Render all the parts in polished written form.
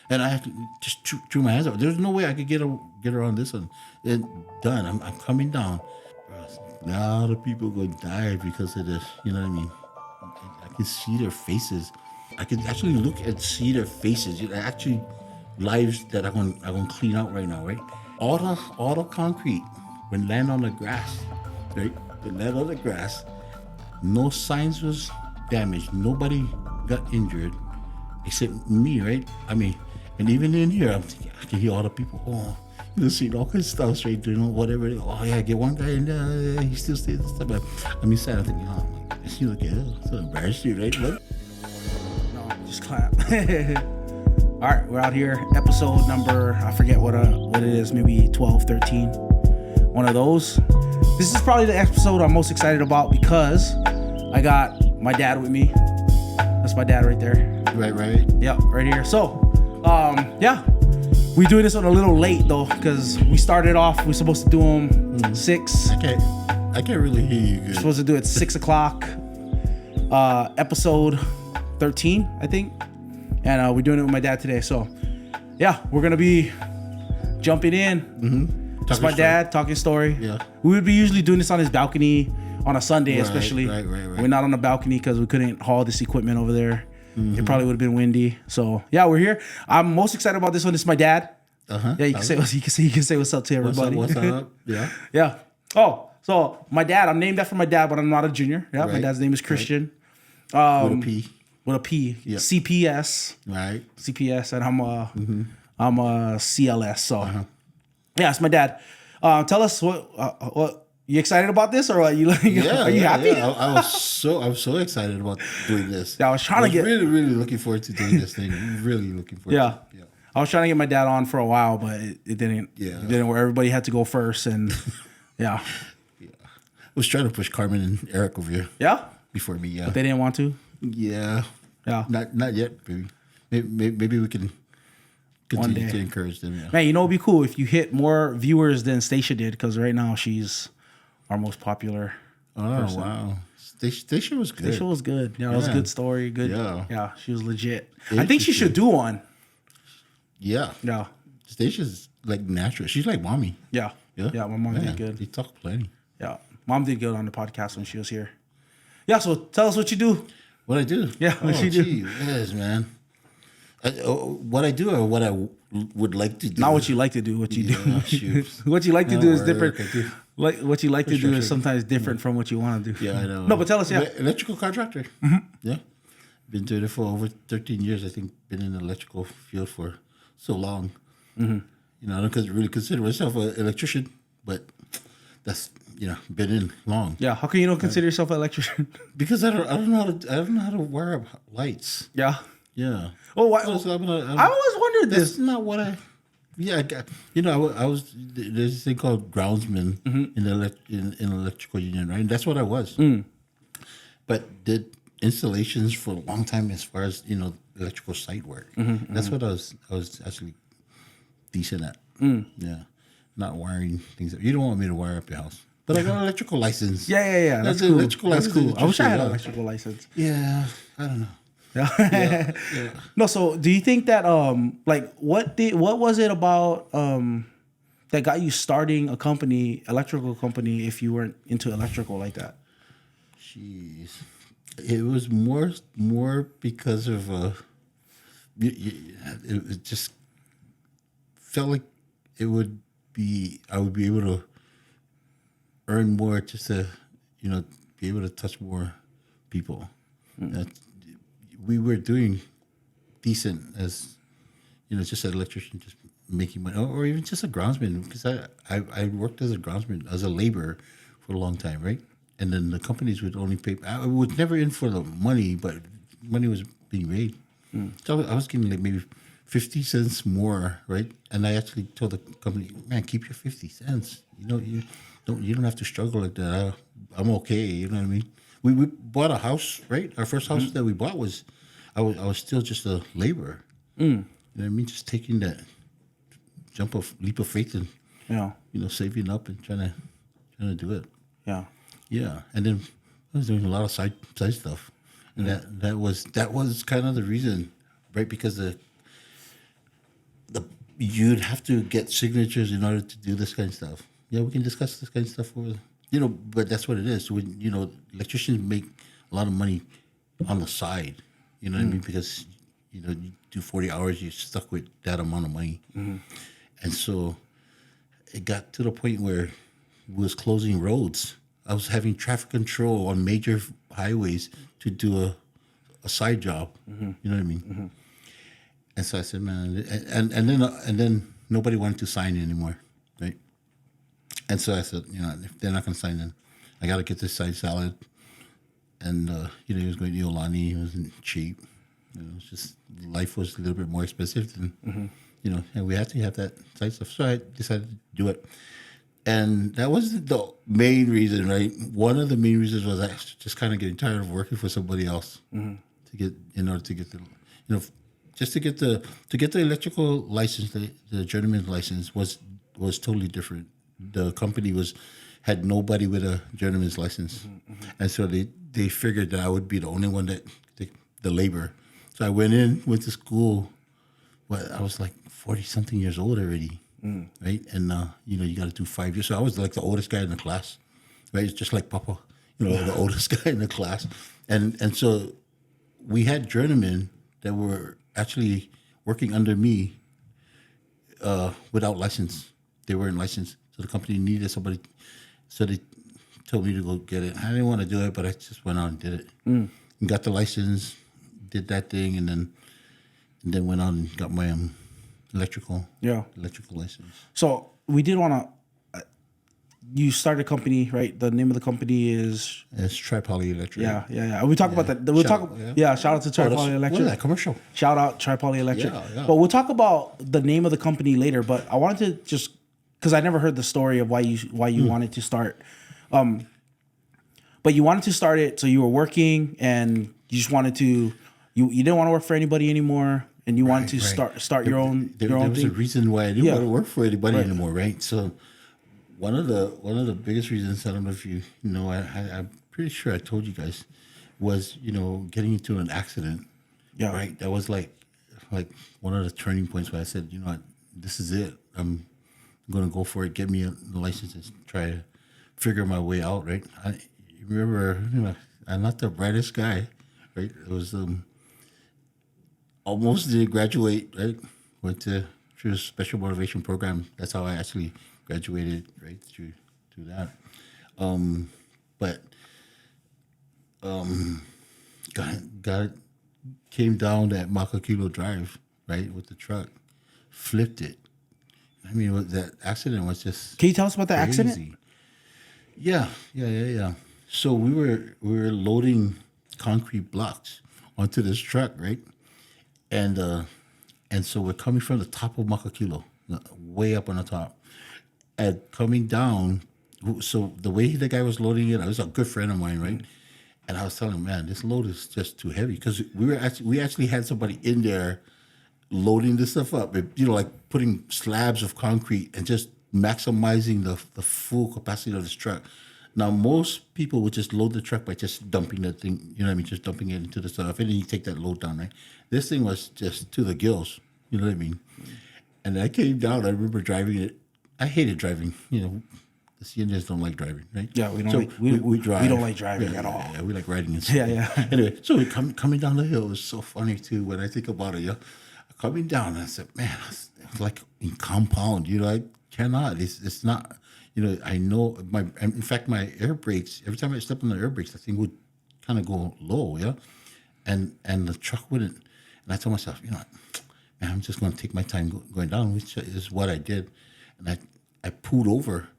and I had to just chew my hands out. There's no way I could get around this one. And done. I'm coming down. A lot of people gonna die because of this. You know what I mean? I can see their faces. I can actually look and see their faces. Actually, lives that I'm gonna clean out right now, right? All the concrete when land on the grass, right? They land on the grass. No signs was damaged. Nobody got injured except me, right? I mean, and even in here, I'm thinking, I can hear all the people. Oh, seeing all kinds of stuff straight through, whatever. Oh yeah, get one guy in there. He still stays this stuff. But I'm inside. I'm thinking, oh my goodness, you look at it. So embarrassed you, right? But no, just clap. All right, we're out here. Episode number, I forget what it is, maybe 12, 13. One of those. This is probably the episode I'm most excited about because I got my dad with me. That's my dad right there. Right. Yeah, right here. So, yeah. We doing this on a little late though, because we started off. We're supposed to do them 6. I can't really hear you good. We're supposed to do it 6 o'clock. Episode 13, I think, and we're doing it with my dad today. So, yeah, we're gonna be jumping in. Mm-hmm. It's my dad talking story. Yeah, we would be usually doing this on his balcony on a Sunday, especially. Right. We're not on the balcony because we couldn't haul this equipment over there. Mm-hmm. It probably would have been windy. So yeah, we're here. I'm most excited about this one. This is my dad. Yeah, you can say what's up to everybody. What's up? Yeah. Yeah. Oh, so my dad. I'm named after my dad, but I'm not a junior. Yeah, right. My dad's name is Christian. With a P. With a P. Yeah. CPS. Right. CPS, and I'm a CLS. So yeah, it's my dad. Tell us what you excited about this, or are you happy? Yeah. I'm so excited about doing this. Yeah, I was really looking forward to doing this thing. Really looking forward to it. Yeah. I was trying to get my dad on for a while, but it didn't. Yeah. It didn't where everybody had to go first, and yeah. I was trying to push Carmen and Eric over here. Yeah. Before me, yeah. But they didn't want to. Yeah. Yeah. Not yet, baby. Maybe we can continue to encourage them. Yeah. Man, it'd be cool if you hit more viewers than Stacia did, because right now she's our most popular person. Wow. Stacia was good. Stacia was good. Yeah, it was a good story. Good. Yeah, she was legit. I think she should do one. Yeah. Yeah. Stacia's like natural. She's like mommy. Yeah. Yeah, my mom did good. They talk plenty. Yeah. Mom did good on the podcast when she was here. Yeah, so tell us what you do. What I do? Yeah, what you do. Yes, man. What I do or what I would like to do. Not what you like to do, what you do. Shoot. What you like to do is different. Like what you like to do is sometimes different from what you want to do. Yeah, I know. No, but tell us, Electrical contractor. Mm-hmm. Yeah. Been doing it for over 13 years. I think been in the electrical field for so long. Mm-hmm. I don't really consider myself an electrician, but that's been in long. Yeah, how come you don't consider yourself an electrician? Because I don't know how to wire up lights. Yeah. Yeah. Oh, why? I always wondered this. That's not what I. Yeah, I was. There's this thing called groundsman in the electrical union, right? And that's what I was. But did installations for a long time as far as electrical site work. That's what I was actually decent at. Yeah, not wiring things up. You don't want me to wire up your house, but I got an electrical license. Yeah. That's cool. Electrical license. That's cool. I wish I had an electrical license. Yeah, I don't know. Yeah. No, so do you think that what was it about that got you starting a company, electrical company, if you weren't into electrical like that? Jeez. It was more because of it just felt like I would be able to earn more just to be able to touch more people. We were doing decent as just an electrician, just making money, or even just a groundsman, because I worked as a groundsman, as a laborer for a long time, right? And then the companies would only pay. I was never in for the money, but money was being made. So I was getting like maybe 50 cents more, right? And I actually told the company, man, keep your 50 cents. You don't have to struggle like that. I'm okay. You know what I mean? We bought a house, right? Our first house that we bought was, I was still just a laborer. You know what I mean? Just taking that leap of faith and saving up and trying to do it. Yeah. Yeah, and then I was doing a lot of side stuff, and that was kind of the reason, right? Because you'd have to get signatures in order to do this kind of stuff. Yeah, we can discuss this kind of stuff over, but that's what it is. When, electricians make a lot of money on the side, you know what I mean? Because, you do 40 hours, you're stuck with that amount of money. And so it got to the point where we was closing roads. I was having traffic control on major highways to do a side job. You know what I mean? And so I said, man, and then nobody wanted to sign anymore, right? And so I said, if they're not going to sign, then I got to get this side salad. And he was going to Iolani. It wasn't cheap. It's just life was a little bit more expensive than and we had to have that side stuff. So I decided to do it. And that was the main reason, right? One of the main reasons was I was just kind of getting tired of working for somebody else in order to get just to get the electrical license, the journeyman's license was totally different. The company had nobody with a journeyman's license, and so they figured that I would be the only one that the labor. So I went to school. Well, I was like 40-something years old already, right? And you got to do 5 years. So I was like the oldest guy in the class, right? It's just like Papa, the oldest guy in the class, and so we had journeymen that were actually working under me without license. They weren't licensed, so the company needed somebody. So they told me to go get it. I didn't want to do it, but I just went out and did it. And got the license, did that thing, and then went out and got my electrical license. So we did want to. You started a company, right? The name of the company is. It's Tripoli Electric. Yeah. We talk about that. We'll talk. Yeah, shout out to Tripoli Electric. What is that commercial? Shout out Tripoli Electric. Yeah. But we'll talk about the name of the company later. But I wanted to just because I never heard the story of why you wanted to start. But you wanted to start it, so you were working and you just wanted to. You didn't want to work for anybody anymore, and you wanted to start your own. There was a reason why I didn't want to work for anybody anymore, right? So. One of the biggest reasons, I don't know if you know, I'm pretty sure I told you guys, was getting into an accident. Yeah. Right. That was like one of the turning points where I said, what, this is it. I'm going to go for it. Get me a license and try to figure my way out. Right. I remember, I'm not the brightest guy. Right. It was almost did graduate. Right. Went through a special motivation program. That's how I actually graduated right through that, but came down that Makakilo Drive right with the truck, flipped it. I mean, that accident was just. Can you tell us about the accident? Yeah. So we were loading concrete blocks onto this truck, right, and so we're coming from the top of Makakilo, way up on the top. And coming down, so the way the guy was loading it, I was a good friend of mine, right? And I was telling him, man, this load is just too heavy because we actually had somebody in there loading this stuff up, like putting slabs of concrete and just maximizing the full capacity of this truck. Now, most people would just load the truck by just dumping that thing, just dumping it into the stuff, and then you take that load down, right? This thing was just to the gills, you know what I mean? And I came down, I remember driving it. I hated driving. The Indians don't like driving, right? Yeah, we don't. We drive. We don't like driving at all. Yeah, we like riding and stuff. Yeah. Anyway, so we coming down the hill was so funny too. When I think about it, coming down, I said, man, it's like in compound. I cannot. It's not. I know in fact, my air brakes. Every time I step on the air brakes, the thing would kind of go low. Yeah, and the truck wouldn't. And I told myself, man, I'm just going to take my time going down, which is what I did. And I pulled over.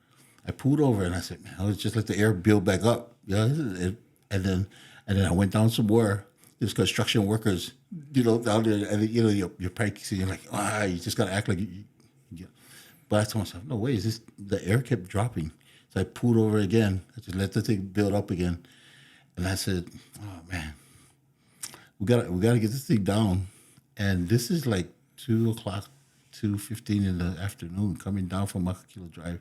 And I said, man, I was just let the air build back up. Yeah. And then I went down some more. There's construction workers, down there. And, you're practicing. You're like, you just got to act like you. But I told myself, no way. The air kept dropping. So I pulled over again. I just let the thing build up again. And I said, oh, man, we gotta get this thing down. And this is like 2 o'clock. 2:15 in the afternoon, coming down from Makakilo Drive,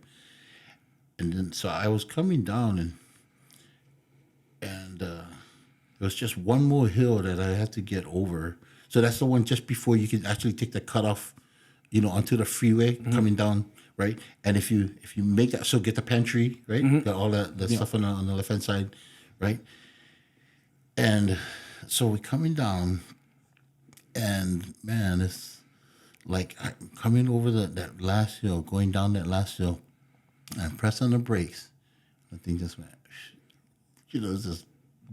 and then so I was coming down, and there was just one more hill that I had to get over. So that's the one just before you can actually take the cutoff onto the freeway coming down, right? And if you make that, so get the pantry, right? Got all the stuff on the left hand side, right? And so we're coming down, and man, it's like I'm coming over that last hill, going down that last hill, and I press on the brakes. The thing just went, it's just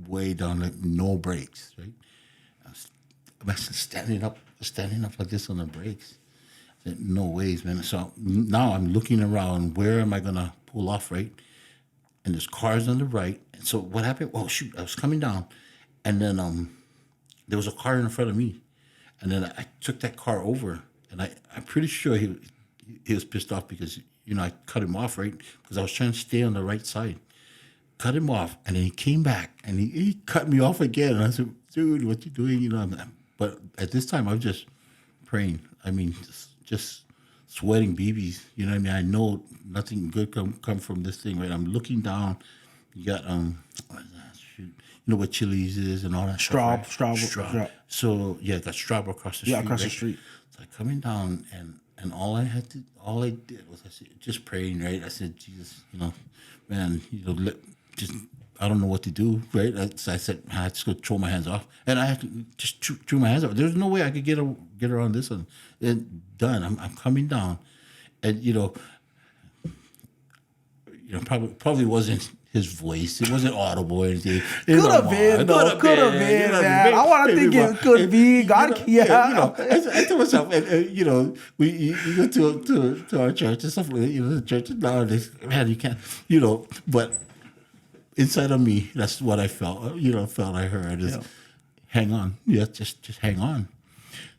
way down, like no brakes, right? I'm standing up like this on the brakes. I said, no ways, man. So now I'm looking around, where am I gonna pull off, right? And there's cars on the right. And so what happened? Oh shoot, I was coming down, and then there was a car in front of me, and then I took that car over, and I'm pretty sure he was pissed off because I cut him off, right? Because I was trying to stay on the right side. Cut him off, and then he came back, and he cut me off again. And I said, dude, what you doing? But at this time, I was just praying. I mean, just sweating BBs. You know what I mean? I know nothing good come from this thing, right? I'm looking down. You got what is that? Shoot. What Chili's is and all that Straub. So yeah, got Straub across the street. Yeah, across the right? street. So I coming down, and all I did was I said, just praying, right? I said, Jesus, man, just I don't know what to do, right? So I said, I just go throw my hands off, and I had to just throw my hands off. There's no way I could get around this one. And done. I'm coming down, and probably wasn't his voice. It wasn't audible or anything. Could have been, though. Could have been, man. I want to think it could be. God, yeah. I told myself, and we go to our church and stuff like that. The church nowadays, man, you can't, but inside of me, that's what I felt. I heard is, hang on, just hang on.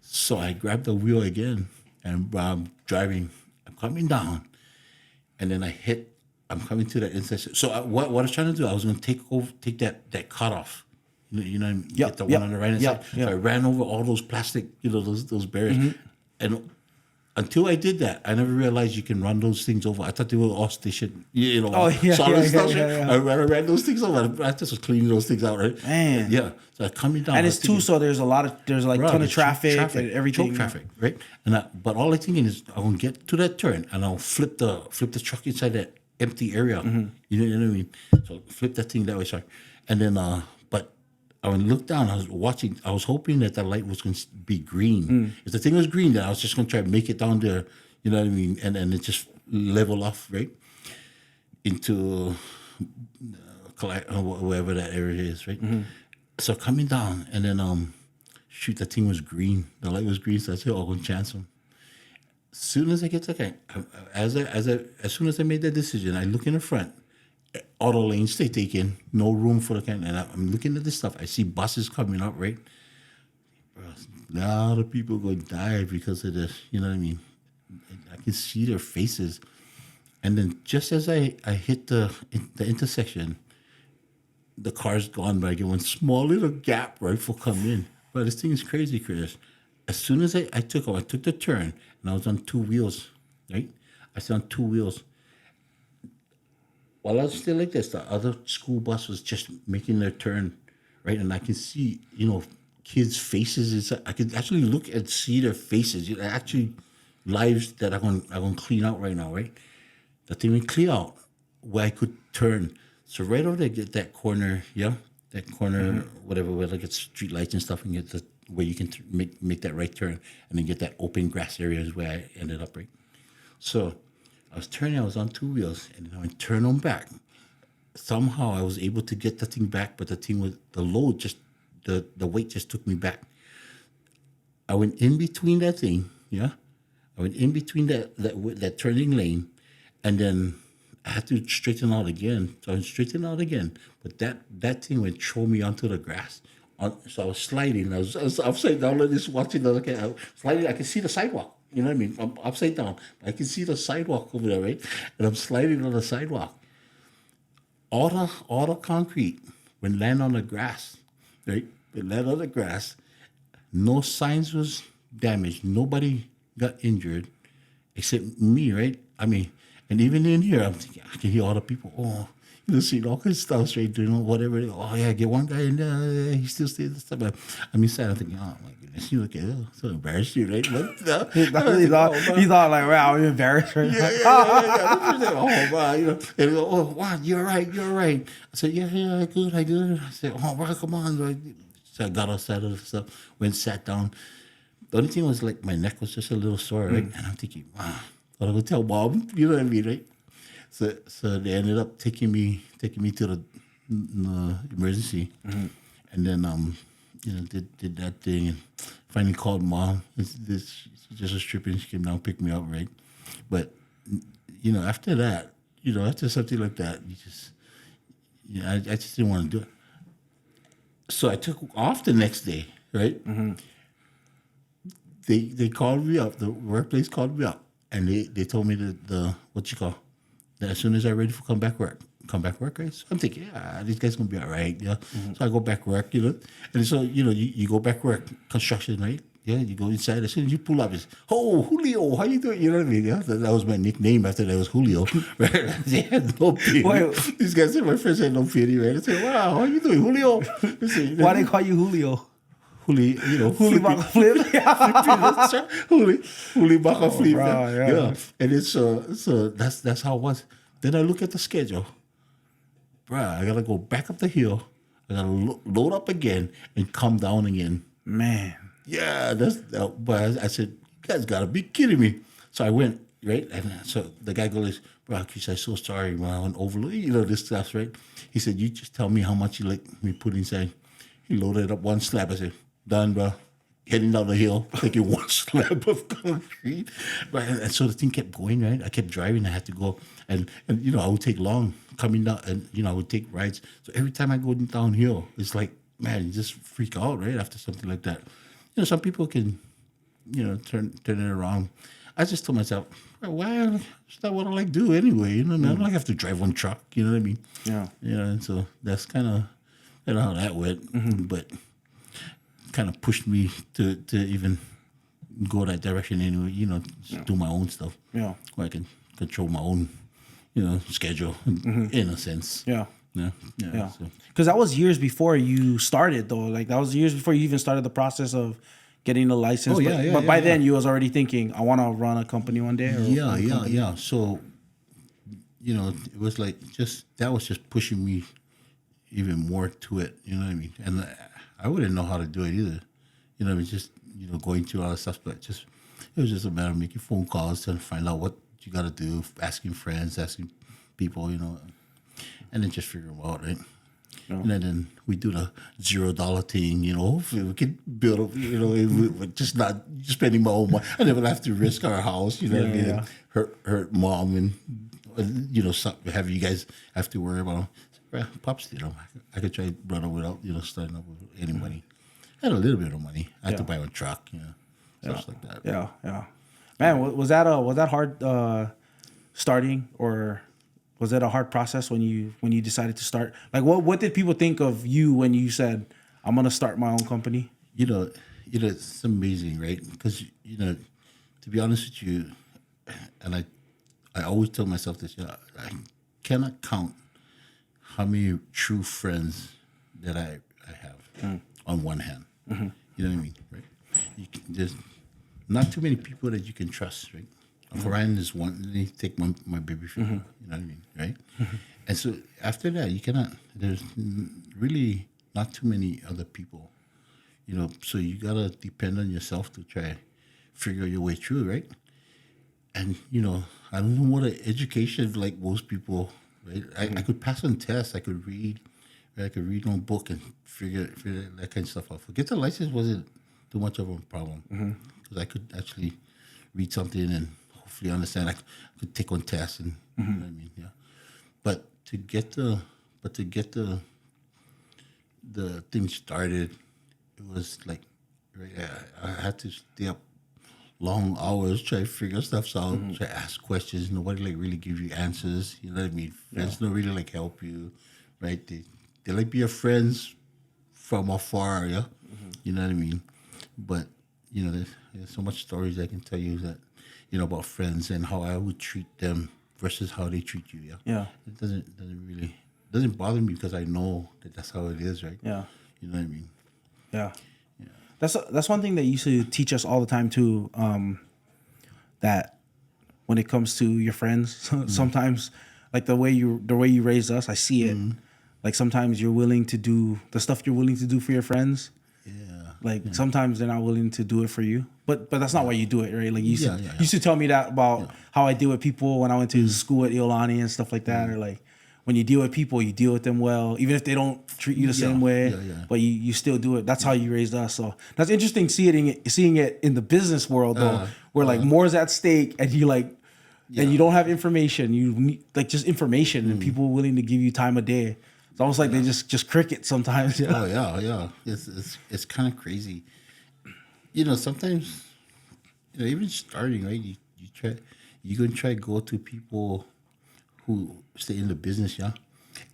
So I grabbed the wheel again, and I'm driving. I'm coming down, and then I'm coming to that intersection. So what I was trying to do, I was going to take that cut off. Get the one on the right hand side. So I ran over all those plastic, those barriers, and until I did that, I never realized you can run those things over. I thought they were all stationed, solid stuff. I ran those things over. I just was cleaning those things out, right? Man. Yeah. So coming down. And it's too, so there's like ton of traffic and everything. Choke traffic, right? But all I'm thinking is I'm gonna get to that turn and I'll flip the truck inside that empty area. You know what I mean? So flip that thing that way, sorry. And then but I would look down, I was hoping that light was going to be green. If the thing was green, then I was just going to try to make it down there, you know what I mean? And it just level off, right? Into wherever that area is, right? So coming down, and then, the thing was green. The light was green, so I said, I'm going to chance him. As soon as I get to the as soon as I made that decision, I look in the front. Auto lanes stay taken, no room for the can. And I'm looking at this stuff. I see buses coming up, right? Bro, a lot of people going to die because of this. You know what I mean? I can see their faces. And then just as I hit the intersection, the car's gone, but I get one small little gap right for come in. But this thing is crazy, Chris. As soon as I took the turn, and I was on two wheels, right? I was on two wheels. While I was still like this, the other school bus was just making their turn, right? And I can see, kids' faces. I could actually look and see their faces. Actually, lives that I'm going to clean out right now, right? The thing will clear out where I could turn. So right over there, get that corner, whatever, where like it's street lights and stuff, and get where you can make that right turn, and then get that open grass area is where I ended up, right? So I was on two wheels, and then I turned them back. Somehow I was able to get the thing back, but the load the weight just took me back. I went in between that thing, I went in between that turning lane, and then I had to straighten out again. So I went straighten out again, but that thing went throw me onto the grass. So I was sliding. I was upside down like this, watching the okay. I was sliding. I could see the sidewalk. You know what I mean? I'm upside down. I can see the sidewalk over there, right? And I'm sliding on the sidewalk. All the concrete when land on the grass, right? When land on the grass, no signs was damaged. Nobody got injured except me, right? I mean, and even in here, I'm thinking, I can hear all the people, see all kinds of stuff straight, whatever. Oh yeah, get one guy in there, he still stays and stuff. But I mean, sad. I'm thinking, oh my goodness, you look at so embarrassed, you right? But he thought like, wow, I'm embarrassed right now. Yeah. Oh wow, and he go, oh wow, you're right. I said, yeah, I good. I said, oh wow, come on. Right? So I got outside of the stuff, went sat down. The only thing was like my neck was just a little sore, right? And I'm thinking, wow, what am I gonna tell mom? You know what I mean, right? So they ended up taking me to the emergency, and then did that thing, and finally called mom. This just a strip, and she came down, picked me up, right? But after that, after something like that, you just I just didn't want to do it. So I took off the next day, right? They called me up. The workplace called me up, and they told me that that as soon as I'm ready for come back work, right? So I'm thinking, yeah, these guys gonna be all right, yeah. So I go back work, and so you go back work, construction, right? Yeah, you go inside. As soon as you pull up, it's Julio, how you doing? You know what I mean? Yeah, that was my nickname after that was Julio. Right? They had no pity. These guys said my friends had no pity, right? I said, wow, how you doing, Julio? Why they call you Julio? Huli, Huli Baka Flip. Huli Baka Flip. Bro, yeah. And it's so that's how it was. Then I look at the schedule. Bruh, I gotta go back up the hill. I gotta load up again and come down again. Man. Yeah, but I said, you guys gotta be kidding me. So I went, right? And so the guy goes, bro, Chris, I'm so sorry, man. I went overload, this stuff, right? He said, you just tell me how much you like me put inside. He loaded up one slab. I said, done, bro. Heading down the hill, taking one slab of concrete. Right? And so the thing kept going, right? I kept driving. I had to go. And I would take long coming down, and, I would take rides. So every time I go downhill, it's like, man, you just freak out, right? After something like that. Some people can, turn it around. I just told myself, why? It's not what I like to do anyway. I don't like have to drive one truck. You know what I mean? Yeah. And so that's kind of, how that went. But kind of pushed me to even go that direction anyway, do my own stuff. Yeah. Where I can control my own, schedule in a sense. Yeah. Yeah. Because that was years before you started, though. Like, that was years before you even started the process of getting the license. Oh, yeah, but by then, you was already thinking, I want to run a company one day. Yeah. So, it was like that was just pushing me even more to it. You know what I mean? And I wouldn't know how to do it either. Just going through all the stuff, but it was just a matter of making phone calls to find out what you got to do, asking friends, asking people, and then just figure them out, right? Yeah. And then we do the $0 thing, hopefully we can build, we're just not spending my own money. I never have to risk our house, what I mean? Yeah. Hurt mom and, have you guys have to worry about. Pops, I could try running without, starting up with any money. I had a little bit of money. I had to buy a truck, stuff like that. Yeah. Man, was that hard starting, or was it a hard process when you decided to start? Like, what did people think of you when you said, I'm gonna start my own company? It's amazing, right? Because to be honest with you, and I always tell myself this, I cannot count how many true friends that I have on one hand. You know what I mean, right? There's not too many people that you can trust, right? Ryan is one. They take my baby from you know what I mean, right? And so after that, you cannot. There's really not too many other people, So you gotta depend on yourself to try figure your way through, right? And I don't know what an education like most people. Right? I could pass on tests. I could read. Right? I could read one book and figure that kind of stuff out. Get the license wasn't too much of a problem because I could actually read something and hopefully understand. I could take one test and you know what I mean. Yeah. But to get the thing started, it was like I had to stay up long hours, try to figure stuff out, try to ask questions. Nobody really give you answers. You know what I mean? Friends don't really help you, right? They like be your friends from afar, yeah. You know what I mean? But there's so much stories I can tell you that about friends and how I would treat them versus how they treat you. Yeah. Yeah. It doesn't really doesn't bother me because I know that that's how it is, right? Yeah. You know what I mean? Yeah. That's one thing that you used to teach us all the time too. That when it comes to your friends, sometimes like the way you raised us, I see it. Like sometimes you're willing to do the stuff you're willing to do for your friends. Yeah. Like sometimes they're not willing to do it for you, but that's not why you do it, right? Like you used to tell me that about how I deal with people when I went to school at Iolani and stuff like that, or like when you deal with people, you deal with them well, even if they don't treat you the same way. But you still do it. That's how you raised us. So that's interesting seeing it in the business world though, where like more is at stake, and you like. And you don't have information. You need like just information, and people willing to give you time of day. It's almost like they just cricket sometimes. Oh yeah. It's kind of crazy. You know, sometimes, you know, even starting, right? You're gonna try to go to people who stay in the business, yeah.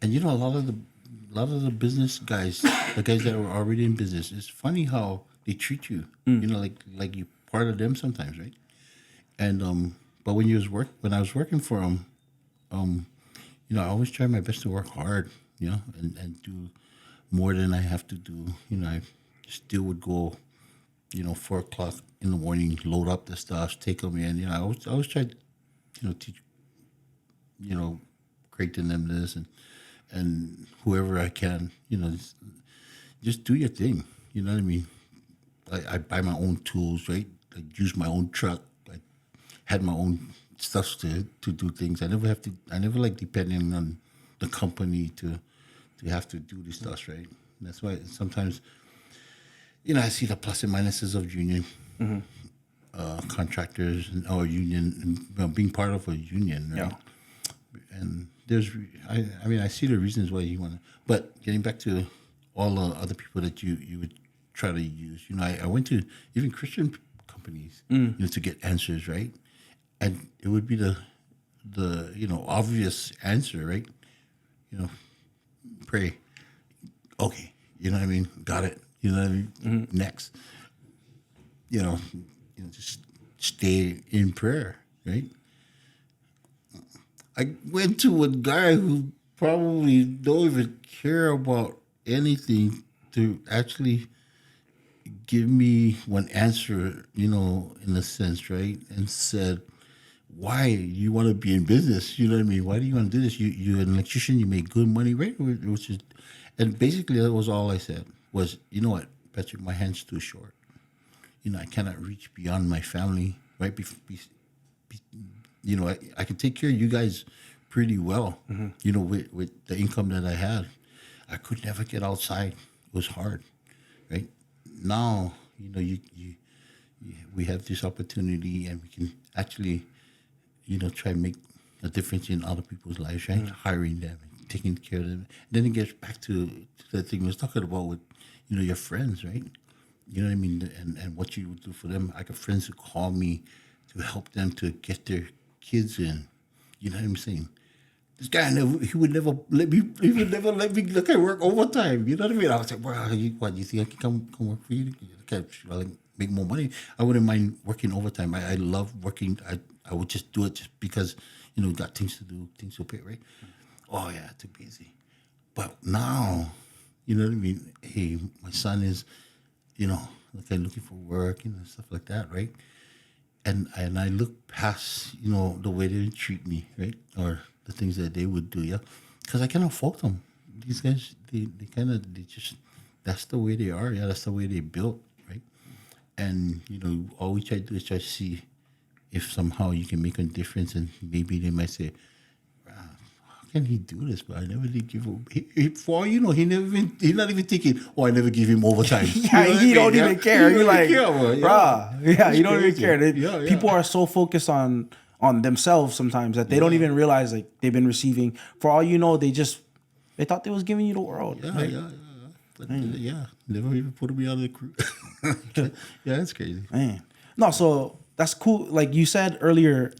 And you know, a lot of the business guys, the guys that are already in business, it's funny how they treat you. You know, like you part of them sometimes, right? And but when I was working for them, you know, I always try my best to work hard, you know, and do more than I have to do. You know, I still would go, you know, 4:00 in the morning, load up the stuff, take them in. You know, I always try, you know, teach, you know, Creighton them this and whoever I can, you know, just do your thing. You know what I mean? I buy my own tools, right? I use my own truck. I had my own stuff to do things. I never like depending on the company to have to do these stuff, right? And that's why sometimes, you know, I see the plus and minuses of union contractors or union, and, you know, being part of a union, right? Yeah. And I mean, I see the reasons why you want to, but getting back to all the other people that you would try to use, you know, I went to even Christian companies, you know, to get answers, right? And it would be the you know, obvious answer, right? You know, pray. Okay, you know what I mean? Got it. You know what I mean? Next. You know, just stay in prayer, right? I went to a guy who probably don't even care about anything to actually give me one answer, you know, in a sense, right? And said, why you want to be in business? You know what I mean? Why do you want to do this? You're an electrician, you make good money, right? Which is, and basically that was all I said was, you know what, Patrick, my hand's too short. You know, I cannot reach beyond my family, right? You know, I can take care of you guys pretty well, you know, with the income that I had. I could never get outside. It was hard, right? Now, you know, we have this opportunity, and we can actually, you know, try and make a difference in other people's lives, right? Hiring them, and taking care of them. And then it gets back to the thing we was talking about with, you know, your friends, right? You know what I mean? And what you would do for them. I got friends who call me to help them to get their kids in. You know what I'm saying? This guy, he would never let me look at work overtime. You know what I mean? I was like, well, you think I can come work for you? Can I like make more money? I wouldn't mind working overtime. I love working. I would just do it just because, you know, got things to do, things to pay, right? Oh yeah, too busy. But now, you know what I mean? Hey, my son is, you know, like looking for work, you know, stuff like that, right? And I look past, you know, the way they treat me, right? Or the things that they would do, yeah? Because I cannot fault them. These guys, they just, that's the way they are, yeah? That's the way they built, right? And, you know, all we try to do is try to see if somehow you can make a difference, and maybe they might say, how can he do this? But I never did give him, for all you know, he's not even thinking, oh, I never give him overtime. Yeah, you know he don't even care. You're like, bruh, yeah, you don't crazy. even care. People are so focused on themselves sometimes that they don't even realize like they've been receiving. For all you know, they thought they was giving you the world. Yeah. But never even put me out of the crew. Yeah, that's crazy. Man. No, so that's cool. Like you said earlier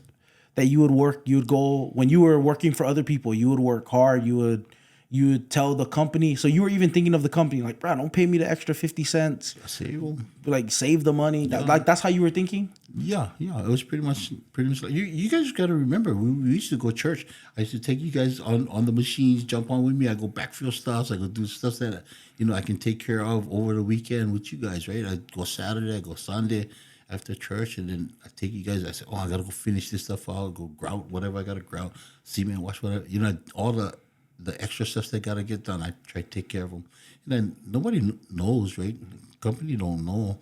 that you would go when you were working for other people, you would work hard, you you would tell the company. So you were even thinking of the company, like, bro, don't pay me the extra 50 cents. Save them. Like, save the money. Yeah. Like, that's how you were thinking? Yeah. It was pretty much like you guys got to remember. We used to go to church. I used to take you guys on the machines, jump on with me. I go backfill stuff. I go do stuff that I can take care of over the weekend with you guys. Right. I go Saturday. I go Sunday after church, and then I take you guys. I say, I gotta go finish this stuff out. Go grout whatever I gotta grout, cement wash whatever. All the extra stuff that gotta get done. I try to take care of them. And then nobody knows, right? The company don't know,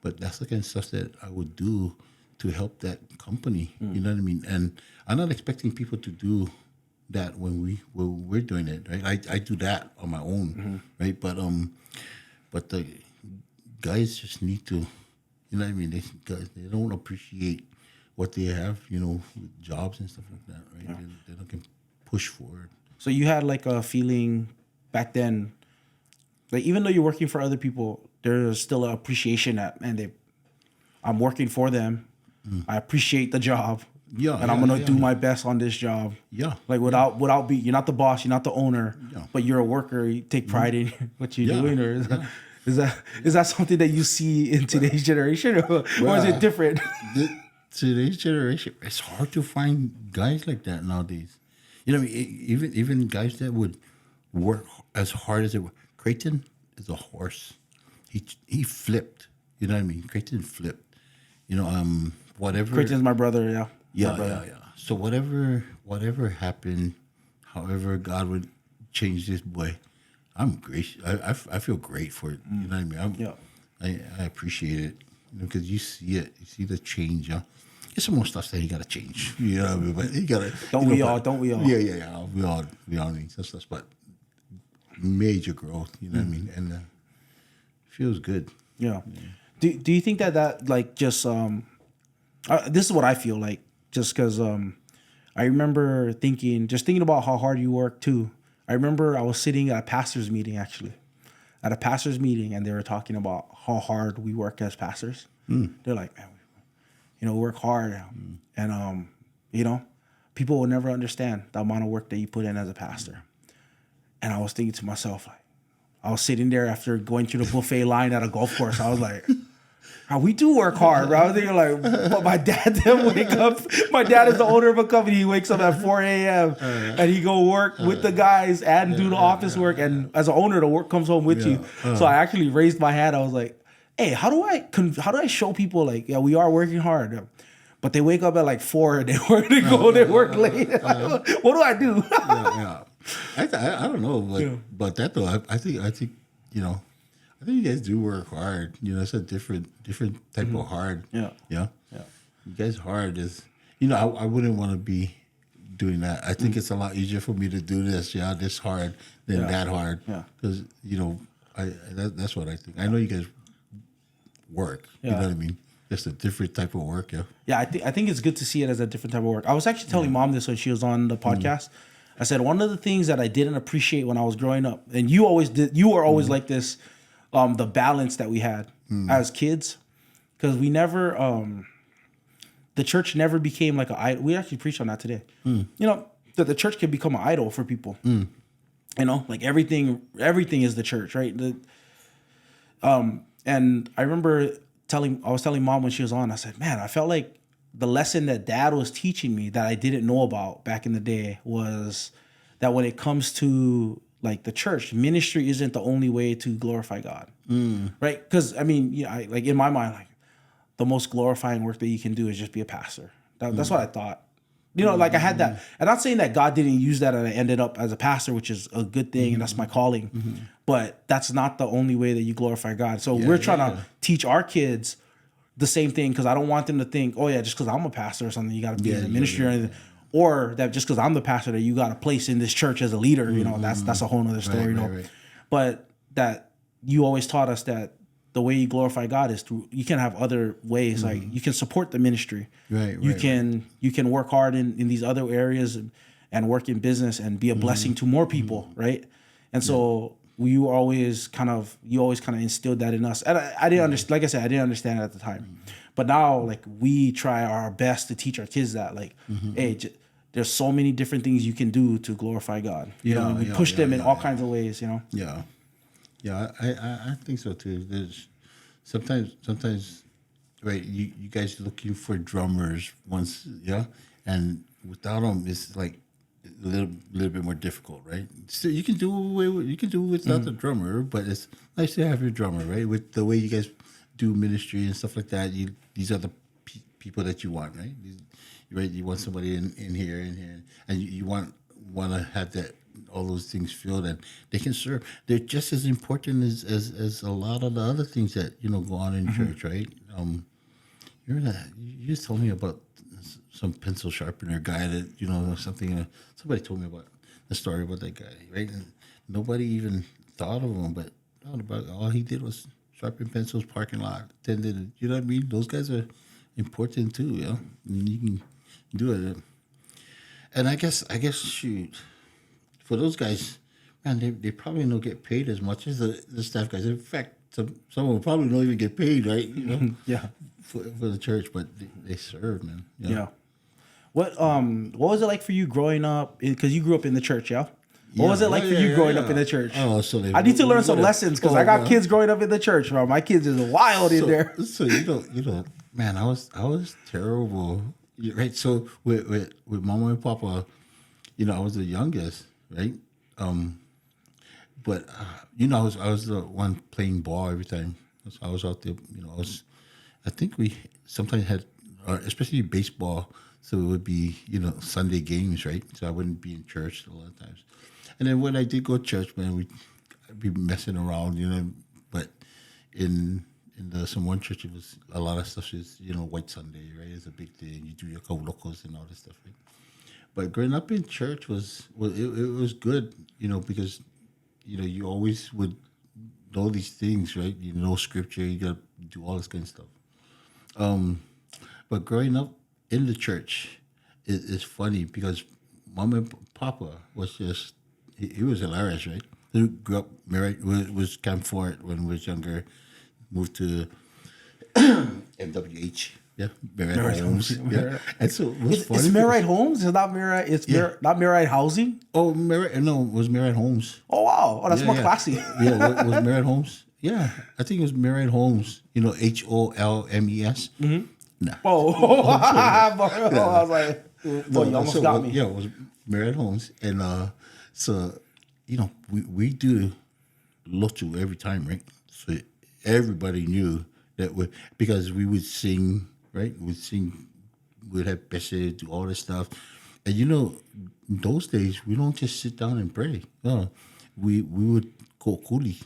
but that's the kind of stuff that I would do to help that company. You know what I mean? And I'm not expecting people to do that when we're doing it, right? I do that on my own, right? But the guys just need to, you know what I mean? They don't appreciate what they have, with jobs and stuff like that, right? Yeah. They don't can push forward. So you had like a feeling back then, like even though you're working for other people, there's still an appreciation that, man, I'm working for them. I appreciate the job. Yeah. And I'm gonna do my best on this job. Yeah. Like without you're not the boss, you're not the owner, but you're a worker. You take pride in what you're doing, or is that something that you see in today's generation, or is it different? Today's generation, it's hard to find guys like that nowadays. You know what I mean? Even guys that would work as hard as they were. Creighton is a horse. He flipped. You know what I mean? Creighton flipped. Whatever. Creighton's my brother. Yeah. Yeah. So whatever happened, however God would change this boy, I'm gracious. I feel great for it. You know what I mean? I appreciate it because you see it. You see the change. There's some more stuff that he got to change. You know what I mean? But he got to. Don't we all? Yeah. We all need some stuff, but major growth. You know what I mean? And it feels good. Yeah. Do you think that like just this is what I feel like, just because I remember thinking about how hard you work too. I remember I was sitting at a pastor's meeting, and they were talking about how hard we work as pastors. They're like, man, we work hard, and people will never understand the amount of work that you put in as a pastor. And I was thinking to myself, like, I was sitting there after going through the buffet line at a golf course. I was like, we do work hard, bro. I was thinking like, but my dad didn't wake up. My dad is the owner of a company. He wakes up at 4 a.m. And he go work with the guys and do the office work. And as an owner, the work comes home with you. So I actually raised my hand. I was like, hey, how do I show people like, yeah, we are working hard, but they wake up at like 4 and they work late. What do I do? I don't know, but that though, I think I think you guys do work hard. It's a different type of hard. Yeah. You guys hard is, I wouldn't want to be doing that. I think it's a lot easier for me to do this hard than that hard. Yeah. Because that's what I think. I know you guys work. You know what I mean? Just a different type of work. Yeah. Yeah. I think it's good to see it as a different type of work. I was actually telling Mom this when she was on the podcast. I said one of the things that I didn't appreciate when I was growing up, and you always did. You were always like this. The balance that we had as kids, because we never, the church never became like an idol. We actually preached on that today. That the church can become an idol for people. Like everything is the church, right? And I remember I was telling Mom when she was on, I said, man, I felt like the lesson that Dad was teaching me that I didn't know about back in the day was that when it comes to like the church, ministry isn't the only way to glorify God, right? Because I mean, like in my mind, like the most glorifying work that you can do is just be a pastor. That's what I thought. Like I had that. I'm not saying that God didn't use that and I ended up as a pastor, which is a good thing, and that's my calling. But that's not the only way that you glorify God. So we're trying to teach our kids the same thing, because I don't want them to think, oh yeah, just because I'm a pastor or something, you got to be in the ministry or anything. Or that just because I'm the pastor that you got a place in this church as a leader, that's a whole other story, Right. But that you always taught us that the way you glorify God is through, you can have other ways, like you can support the ministry. You can work hard in these other areas and work in business and be a blessing to more people, right? And so you always kind of instilled that in us. And I didn't understand, like I said, I didn't understand it at the time. But now, like, we try our best to teach our kids that, like, hey, there's so many different things you can do to glorify God. You know, we push them in all kinds of ways. You know. Yeah, yeah, I think so too. There's sometimes, right? You guys looking for drummers once, yeah, and without them, it's like a little bit more difficult, right? So you can do without the drummer, but it's nice to have your drummer, right? With the way you guys do ministry and stuff like that, these are the people that you want, right? Right, you want somebody in here, and you want to have that all those things filled, and they can serve. They're just as important as a lot of the other things that go on in church, right? You just told me about some pencil sharpener guy that something. Somebody told me about the story about that guy, right? And nobody even thought of him, but thought about all he did was sharpen pencils, parking lot, attended. You know what I mean? Those guys are important too, yeah. And you can do it, and I guess shoot, for those guys, man, they probably don't get paid as much as the staff guys. In fact, some will probably don't even get paid, right? Yeah. For the church, but they serve, man. Yeah. What was it like for you growing up? Because you grew up in the church, yeah. What was it like for you growing up in the church? Oh, so I need to learn some lessons because I got kids growing up in the church, bro. My kids is wild in there. So man, I was terrible, right? So with Mama and Papa, I was the youngest, right? But I was the one playing ball every time. So I was out there, I think we sometimes had, especially baseball. So it would be, Sunday games, right? So I wouldn't be in church a lot of times. And then when I did go to church, man, I'd be messing around, But in the Samoan church, it was a lot of stuff is, White Sunday, right? It's a big thing. You do your kaulokos and all this stuff, right? But growing up in church was good, because, you always would know these things, right? You know scripture, you got to do all this kind of stuff. But growing up in the church is funny because Mom and Papa was just, he was hilarious, right? He grew up married, was Camp Fort when we was younger, moved to MWH, yeah, Marriott Homes. Yeah. And so it was funny. It's Marriott Homes? It's not Marriott, not Marriott Housing? Oh, it was Marriott Homes. Oh, wow. Oh, that's more classy. Yeah, it was Marriott Homes. Yeah, I think it was Marriott Homes, HOLMES. Mm-hmm. Nah. Oh, I was like, you almost got me. Yeah, it was Marriott Homes. And so, we do lotu every time, right? So everybody knew that because we would sing, right? We'd have pese, do all this stuff. And in those days, we don't just sit down and pray. We would go kuli,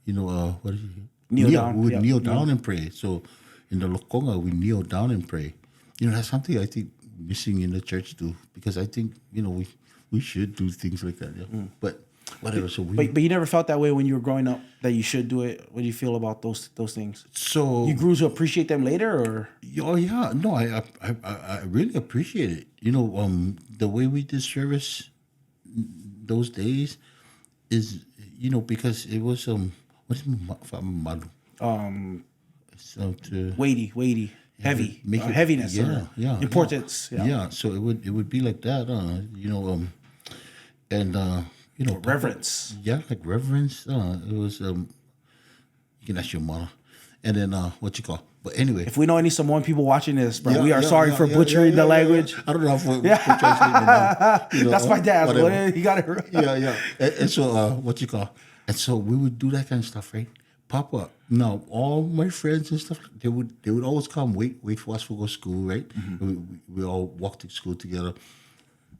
what is it? Kneel down. We would kneel down and pray. So in the lokonga, we kneel down and pray. That's something I think missing in the church too, because I think, we should do things like that. Yeah. But whatever. So but you never felt that way when you were growing up that you should do it. What do you feel about those things? So you grew to appreciate them later, or? Oh yeah, no, I really appreciate it. The way we did service those days is because it was what is malu? Weighty, heavy, heaviness, importance. Yeah. So it would be like that, and reverence. Yeah, like reverence. It was you can ask your mama, and then what you call. But anyway, if we know any Samoan people watching this, bro, we are sorry for butchering the language. I don't know if we're translating. That's my dad. Boy. He got it. Yeah. And so what you call. And so we would do that kind of stuff, right? Papa. Now all my friends and stuff, they would always come wait for us to go to school, right? Mm-hmm. We all walk to school together.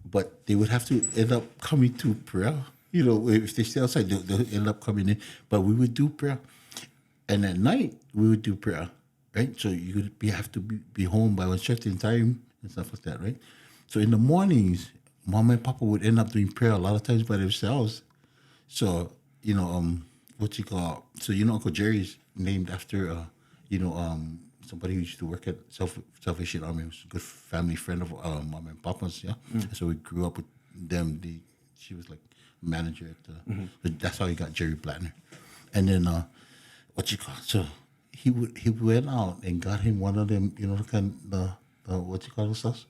But they would have to end up coming to prayer. If they stay outside, they'll end up coming in. But we would do prayer. And at night, we would do prayer, right? So you have to be home by a certain time and stuff like that, right? So in the mornings, Mama and Papa would end up doing prayer a lot of times by themselves. So, what you call, so Uncle Jerry's named after, somebody who used to work at Salvation Army. He was a good family friend of Mom and Papa's, yeah. Mm. And so we grew up with them. She was like manager at the. That's how he got Jerry Blattner. And then so he went out and got him one of them, kind of what you call those stuff,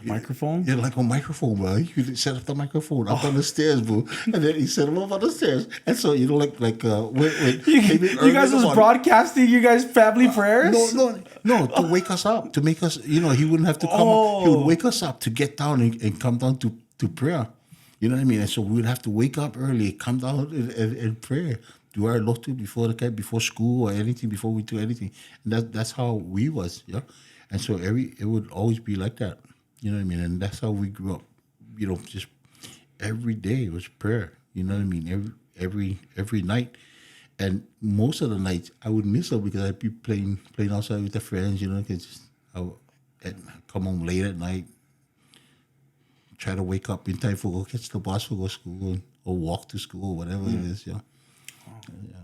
Microphone? Yeah, like a microphone, bro. You could set up the microphone up on the stairs, bro. And then he set him up on the stairs. And so, You guys was broadcasting you guys family prayers? No, to wake us up, to make us, he wouldn't have to come up. He would wake us up to get down and come down to prayer. You know what I mean? And so we would have to wake up early, come down and pray. Do our lotu before school or anything, before we do anything. And that's how we was, yeah. And so it would always be like that. You know what I mean? And that's how we grew up. Just every day was prayer. You know what I mean? Every night. And most of the nights I would miss it because I'd be playing outside with the friends, because I'd come home late at night, try to wake up in time for go catch the bus for go to school or walk to school, whatever it is, yeah. Yeah.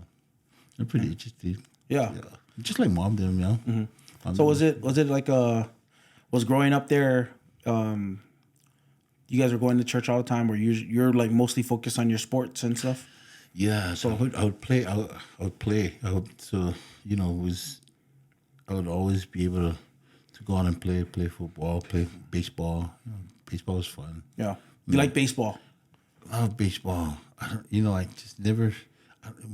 They're pretty interesting. Yeah. Just like mom did, yeah. Mm-hmm. So was it like was growing up there, you guys were going to church all the time, or you're like mostly focused on your sports and stuff? Yeah, so I would play. I would play. I would always be able to go on and play football, play baseball. Baseball was fun. Yeah, you like baseball? I love baseball. I just never.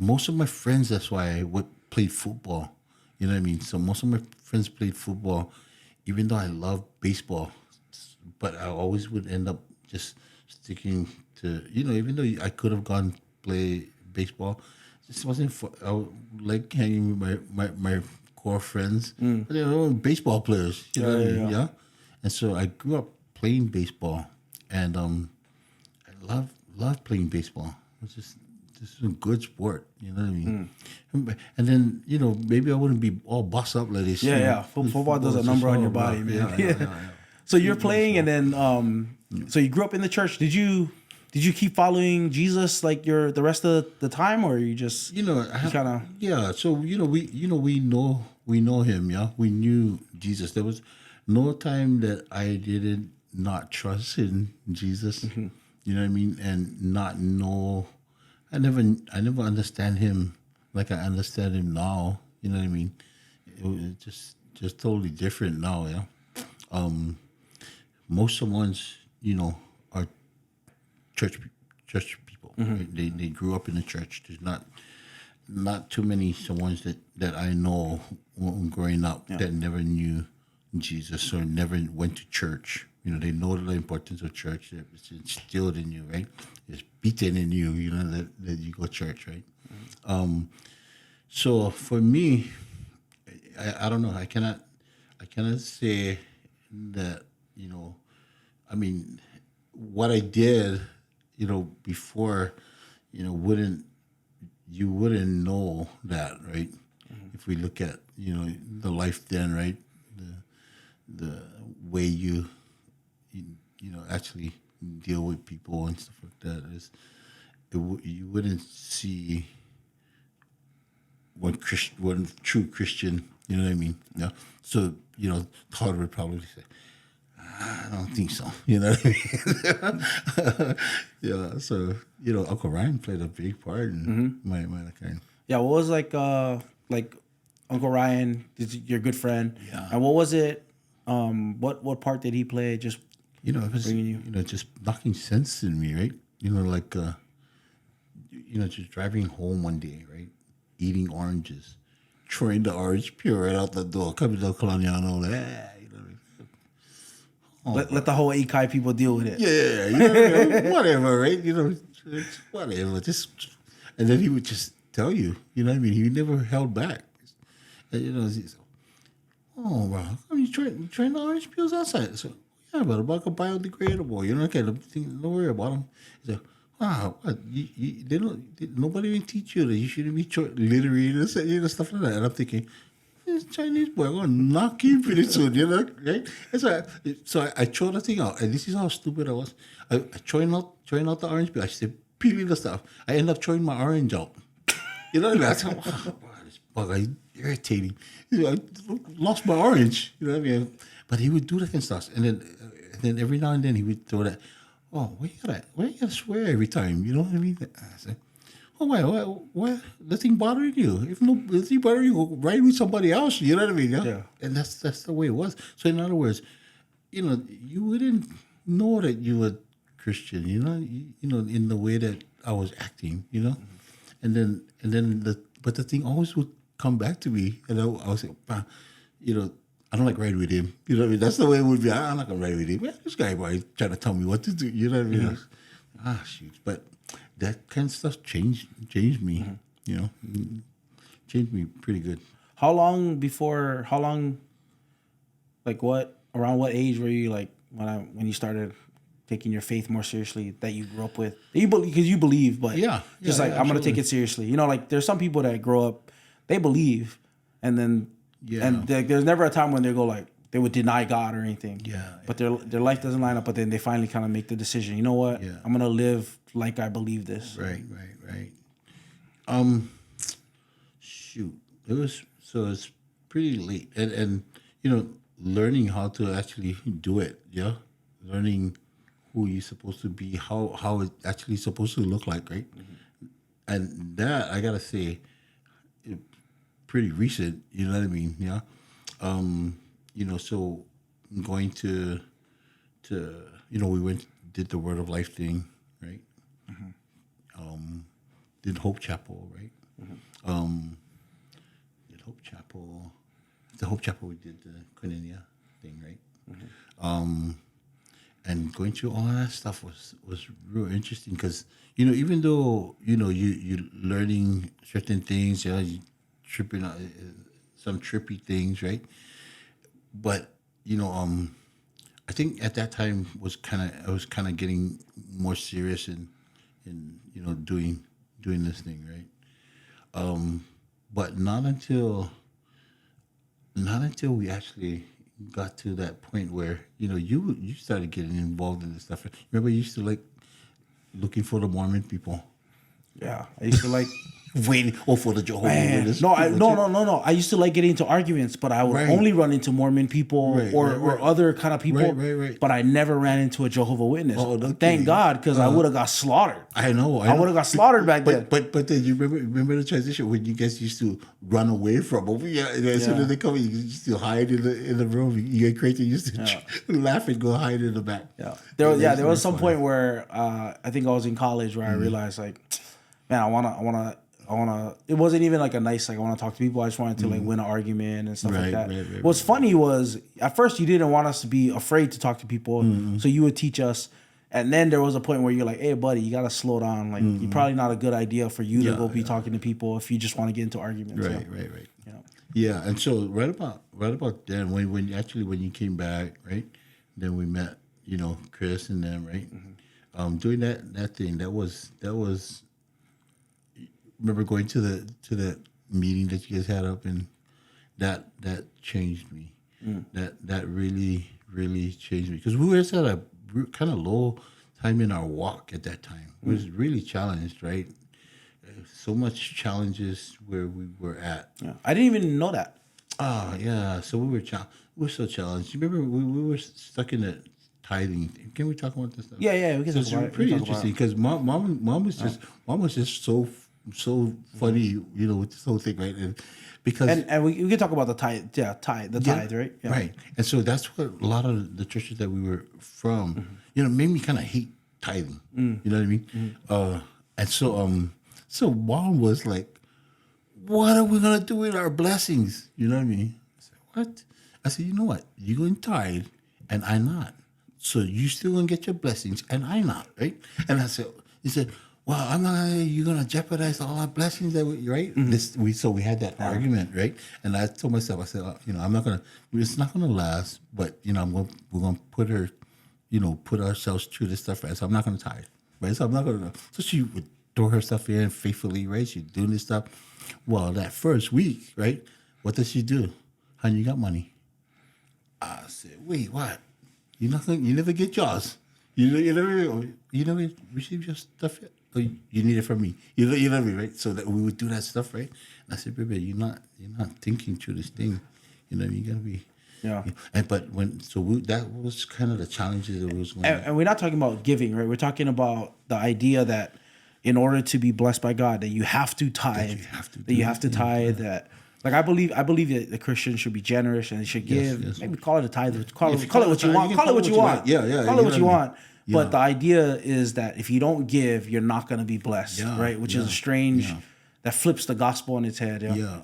Most of my friends, that's why I played football. You know what I mean? So most of my friends played football, even though I love baseball. But I always would end up just sticking to, even though I could have gone play baseball, it just wasn't for, I like hanging with my core friends. But they were baseball players, you know what I mean? Yeah. And so I grew up playing baseball, and I love playing baseball. It's just a good sport, you know what I mean? And then, maybe I wouldn't be all bossed up like this. Yeah. Football does a number on your body, man. Yeah. So you're playing, and then so you grew up in the church. Did you keep following Jesus like the rest of the time, or you just kind of? Yeah. So we know him. Yeah, we knew Jesus. There was no time that I didn't not trust in Jesus. Mm-hmm. You know what I mean, and not know. I never understand him like I understand him now. You know what I mean? It was just totally different now. Yeah. Most someone's, are church people. Mm-hmm. Right? They grew up in the church. There's not too many someone's that I know growing up that never knew Jesus or never went to church. They know the importance of church. It's instilled in you, right? It's beaten in you, that you go to church, right? Mm-hmm. So for me, I don't know. I cannot say that, I mean, what I did, before, wouldn't know that, right? Mm-hmm. If we look at, the life then, right? The way you actually deal with people and stuff like that is, you wouldn't see one true Christian, you know what I mean? Yeah. So, Todd would probably say, I don't think so. You know what I mean? Yeah. So, Uncle Ryan played a big part in my kind. Yeah. What was like Uncle Ryan is your good friend? Yeah. And what was it? What part did he play? Just it was just knocking sense in me, right? Just driving home one day, right? Eating oranges, throwing the orange peel right out the door, coming to Coloniano, let the whole Ikai people deal with it. Yeah, whatever, right? Whatever. And then he would just tell you, you know what I mean? He never held back. And, he's, oh, bro, how come you trying the orange peels outside? So, yeah, but about biodegradable, don't worry about them. He said, wow, what? Nobody even teach you that you shouldn't be littering and stuff like that. And I'm thinking, this Chinese boy, I'm going to knock you pretty soon, right? And so I throw the thing out, and this is how stupid I was. I throwing out the orange peel. I said, peeling the stuff. I end up throwing my orange out. You know what I mean? I said, wow, this bug is irritating. I lost my orange. You know what I mean? But he would do that kind of stuff. And then every now and then he would throw that, oh, why you gotta swear every time? You know what I mean? I said, oh, why? Nothing bothering you. If nothing bothering you, go ride with somebody else. You know what I mean? Yeah. And that's the way it was. So in other words, you wouldn't know that you were Christian, in the way that I was acting, and then but the thing always would come back to me, and I was like, "Bah, I don't like riding with him. You know what I mean? That's the way it would be. I'm not gonna ride with him. Yeah, this guy boy trying to tell me what to do. You know what I mean? Shoot. But that kind of stuff changed me. Changed me pretty good. How long, like around what age were you like when you started taking your faith more seriously that you grew up with? Because you believe, but I'm going to take it seriously. Like there's some people that grow up, they believe, and then there's never a time when they go like, they would deny God or anything. But their life doesn't line up, but then they finally kind of make the decision, you know what? I'm going to live like I believe this. Right. Shoot. It's pretty late. And learning how to actually do it, learning who you're supposed to be, how it's actually supposed to look like, right? And that, I gotta say, pretty recent, you know what I mean? Yeah. So going to we did the Word of Life thing, right? Did Hope Chapel, right? Did Hope Chapel. The Hope Chapel, we did the Koinonia thing, right? And going through all that stuff was real interesting because, even though, you're learning certain things, you're tripping out some trippy things, right? But, I think at that time I was kind of getting more serious in doing this thing, right? But not until we actually got to that point where you started getting involved in this stuff. Remember, you used to like looking for the Mormon people. Yeah, I used to like waiting for the Jehovah's Witnesses. No. I used to like getting into arguments, but I would only run into Mormon people or other kind of people. Right. But I never ran into a Jehovah's Witness. Thank God, because I would have got slaughtered. I know. I would have got slaughtered back then. But then you remember the transition when you guys used to run away from them. As soon as they come, you used to hide in the room. You get crazy. You used to laugh and go hide in the back. Yeah. There was some point where I think I was in college where I realized like, man, I wanna. It wasn't even like a nice like I want to talk to people. I just wanted to like win an argument and stuff like that. What's funny was at first you didn't want us to be afraid to talk to people, so you would teach us. And then there was a point where you're like, "Hey, buddy, you gotta slow down. Like, you're probably not a good idea for you to go be talking to people if you just want to get into arguments." Right. Yeah, and so right about then when you came back, right? Then we met, Chris and them, right? Doing that thing that was. Remember going to the meeting that you guys had up, and that changed me. That really changed me because we were at a kind of low time in our walk at that time. We was really challenged, right? So much challenges where we were at. Yeah. I didn't even know that. Oh yeah, so we were so challenged. You remember we were stuck in the tithing. Can we talk about this stuff? Yeah, we can talk about it. It's pretty interesting because mom was just so funny, with this whole thing, right? And because and we can talk about the tithe, tithe, right? Yeah. Right. And so that's what a lot of the churches that we were from, made me kind of hate tithing. You know what I mean? And so mom was like, "What are we gonna do with our blessings?" You know what I mean? I said, "What?" I said, "You know what? You're going to tithe, and I'm not. So you still gonna get your blessings, and I'm not, right?" And he said, "Well, you're gonna jeopardize all our blessings that we, right?" So we had that argument, right? And I told myself, I said, I'm not gonna. It's not gonna last, but we're gonna put ourselves through this stuff, right? So I'm not gonna tithe, right? So I'm not gonna. So she would throw her stuff in faithfully, right? She's doing this stuff. Well, that first week, right? What does she do? Honey, you got money? I said, wait, what? You never get yours. You never receive your stuff yet. Oh, you need it from me. You know what I mean, right? So that we would do that stuff, right? And I said, baby, you're not thinking through this thing. You know, you gotta be. Yeah. That was kind of the challenges that was going on. And we're not talking about giving, right? We're talking about the idea that in order to be blessed by God, that you have to tithe. That you have to tithe. That Like I believe that the Christians should be generous and they should give. yes. Maybe call it a tithe. Call If it what you want. Call it what you want. Yeah. Call it what you want. Yeah. But the idea is that if you don't give, you're not going to be blessed, Yeah, right? Which is yeah, a strange. yeah. That flips the gospel on its head.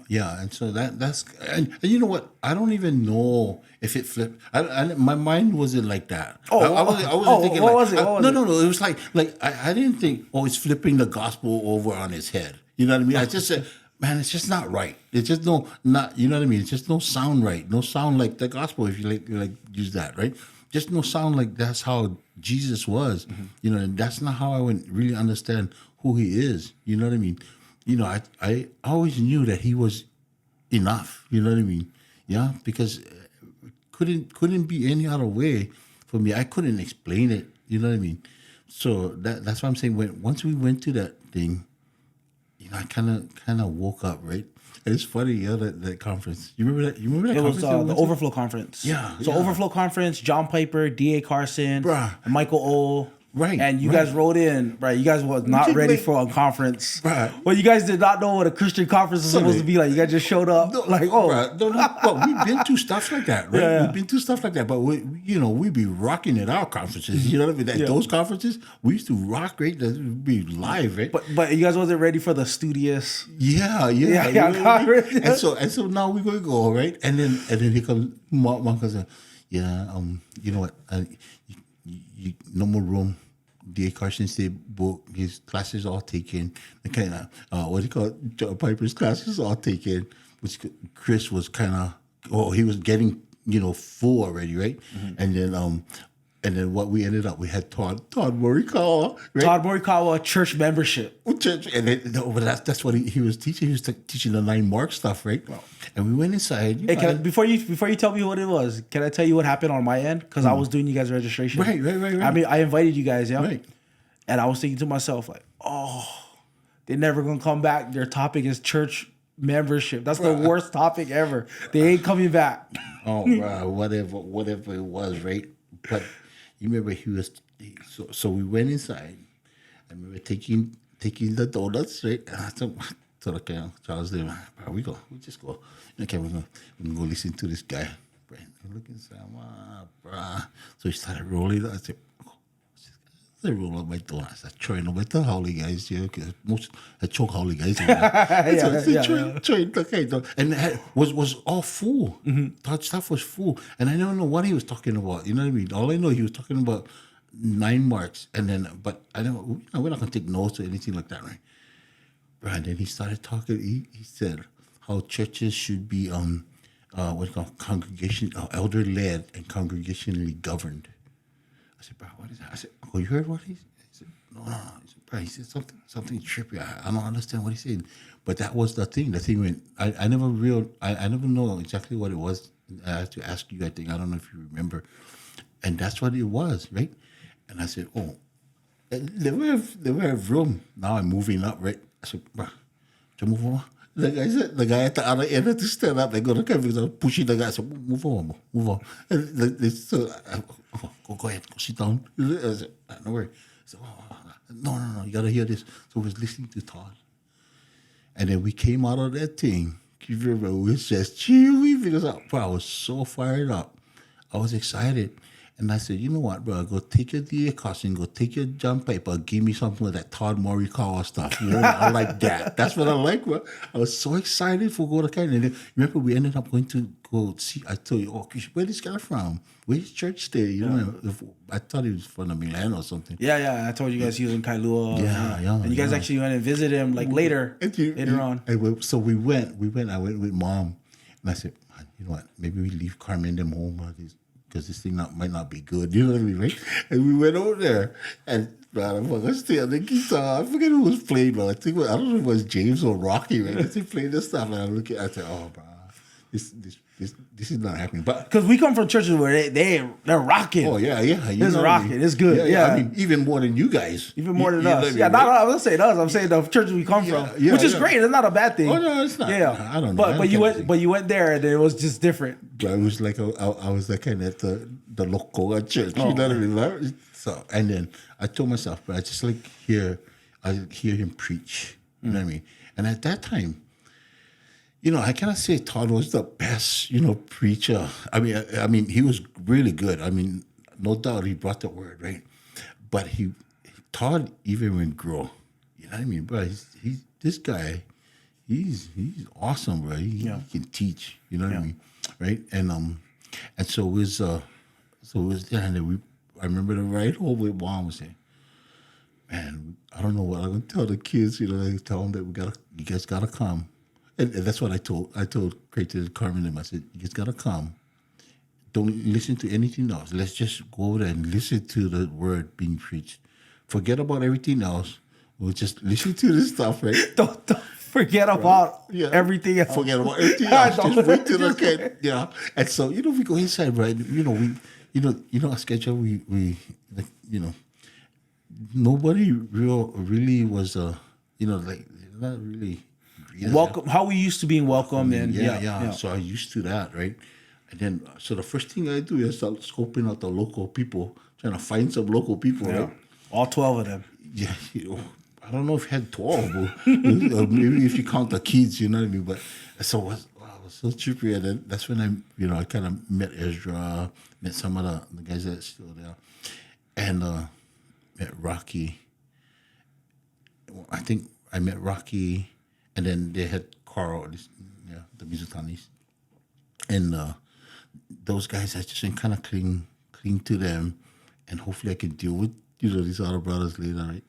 Yeah. And so that's and you know what? I don't even know if it flipped. My mind wasn't like that. I wasn't thinking what like was it? What was no. It was like I didn't think it's flipping the gospel over on its head. You know what I mean? I just said, man, it's just not right. It's just not. You know what I mean? It's just no sound right. No sound like the gospel. If you like use that, right? Just no sound like that's how Jesus was. Mm-hmm. You know, and that's not how I would really understand who he is. You know what I mean? You know, I always knew that he was enough. You know what I mean? Yeah, because couldn't be any other way for me. I couldn't explain it. You know what I mean? So that's why I'm saying once we went to that thing, you know, I kind of woke up, right? And it's funny, that conference. You remember that? It was the Overflow Conference. Yeah. So Overflow Conference, John Piper, D.A. Carson, Bruh. and Michael O. Right. And you guys wrote in, right? You guys was not ready for a conference. Right. Well, you guys did not know what a Christian conference was supposed to be like. You guys just showed up But we've been through stuff like that, right? Yeah. We've been through stuff like that, but we be rocking at our conferences. You know what I mean? At those conferences, we used to rock, right? We'd be live, right? But you guys wasn't ready for the studious. Yeah. You know what I mean? And so now we're going to go, right? And then here comes Mark and says, yeah, you know what? You no more room. D.A. Carson said book, his classes all taken. The kind of what do you call it? John Piper's classes all taken. Which Chris was kind of he was getting full already, right? Mm-hmm. And then what we ended up, we had Todd Morikawa, right? Todd Morikawa church membership. Church, and then, but that's what he was teaching. He was teaching the 9 mark stuff, right? Wow. And we went inside. Hey, before you tell me what it was, can I tell you what happened on my end? Because I was doing you guys' registration. Right. I mean, I invited you guys, yeah. Right. And I was thinking to myself, like, they're never gonna come back. Their topic is church membership. That's the worst topic ever. They ain't coming back. Oh, bro, whatever it was, right? But you remember he was so we went inside. I remember taking the donuts, right? And I told Charles, we just go. Okay, we're gonna go listen to this guy. Right? Look inside, bruh. So he started rolling. I said, they roll up my door. I said, Troy, no matter how the guys, because most I choke how the guys. Troy, okay, and it was all full. Mm-hmm. That stuff was full, and I don't know what he was talking about. You know what I mean? All I know, he was talking about 9 marks, and then, but I don't. We're not gonna take notes or anything like that, right? And then he started talking. He said how churches should be what you call congregation, elder led and congregationally governed. I said, bro, what is that? I said, oh, you heard what he said? No. He said, bro, he said something trippy. I don't understand what he said. But that was the thing. The thing when I never know exactly what it was. I have to ask you, I think. I don't know if you remember. And that's what it was, right? And I said, oh, they were have room. Now I'm moving up, right? I said, bro, to move on. The guy at the other end had to stand up. They go to because I was pushing the guy. I said, move on. And so, go ahead, go sit down. I said, no worry. I said, no, you got to hear this. So I was listening to Todd. And then we came out of that thing. You remember, we was just cheering because I was so fired up. I was excited. And I said, you know what, bro? Go take your D.A. Carson, go take your John Piper, give me something of that Todd Morikawa stuff. You know, I like that. That's what I like, bro. I was so excited for go to Canada. And then, remember, we ended up going to go see. I told you, where this guy from? Where's church stay? You know, I thought he was from the Milan or something. Yeah. I told you guys he was in Kailua. Yeah. And you guys actually went and visited him like later on. So we went. I went with Mom, and I said, you know what? Maybe we leave Carmen them home. Because this thing might not be good, you know what I mean, right? And we went over there, and man, I stayed on the guitar. I forget who was playing, but I don't know if it was James or Rocky, right? They playing this stuff, and I said, oh, bro, this is not happening. But because we come from churches where they're rocking. Oh yeah, it's rocking. I mean? It's good. Yeah. I mean, even more than you guys. Even more than us. Yeah, I'm not saying us. I'm saying the churches we come from, which is great. It's not a bad thing. Oh no, it's not. Yeah, I don't know. But you went there and it was just different. I was like I was like kind of at the local church. You know what I mean? So and then I told myself, but I just I hear him preach. You know what I mean? And at that time, I cannot say Todd was the best, preacher. I mean, he was really good. I mean, no doubt he brought the word, right? But Todd even went grow. You know what I mean, bro? He's this guy. He's awesome, bro. He can teach. You know what I mean, right? And so it was there, and then I remember the ride home with mom was saying, "Man, I don't know what I'm gonna tell the kids. I tell them that you guys gotta come." And that's what I told Creighton and Carmen and I said, you just gotta come. Don't listen to anything else. Let's just go over there and listen to the word being preached. Forget about everything else. We'll just listen to this stuff, right? Don't forget about everything else. Forget about everything else. Just wait till the kid. Yeah. And so, we go inside, right? Our schedule, we nobody really was, not really. Welcome. How we used to being welcome, and So I used to that, right? And then, so the first thing I do is start scoping out the local people, trying to find some local people, right? All 12 of them. Yeah, I don't know if I had 12, but maybe if you count the kids, you know what I mean. But so it was so trippy, and then that's when I kind of met Ezra, met some of the guys that's still there, and met Rocky. I think I met Rocky. And then they had Carl, the Mizutanis. And those guys, I just kind of cling to them. And hopefully I can deal with, these other brothers later, right?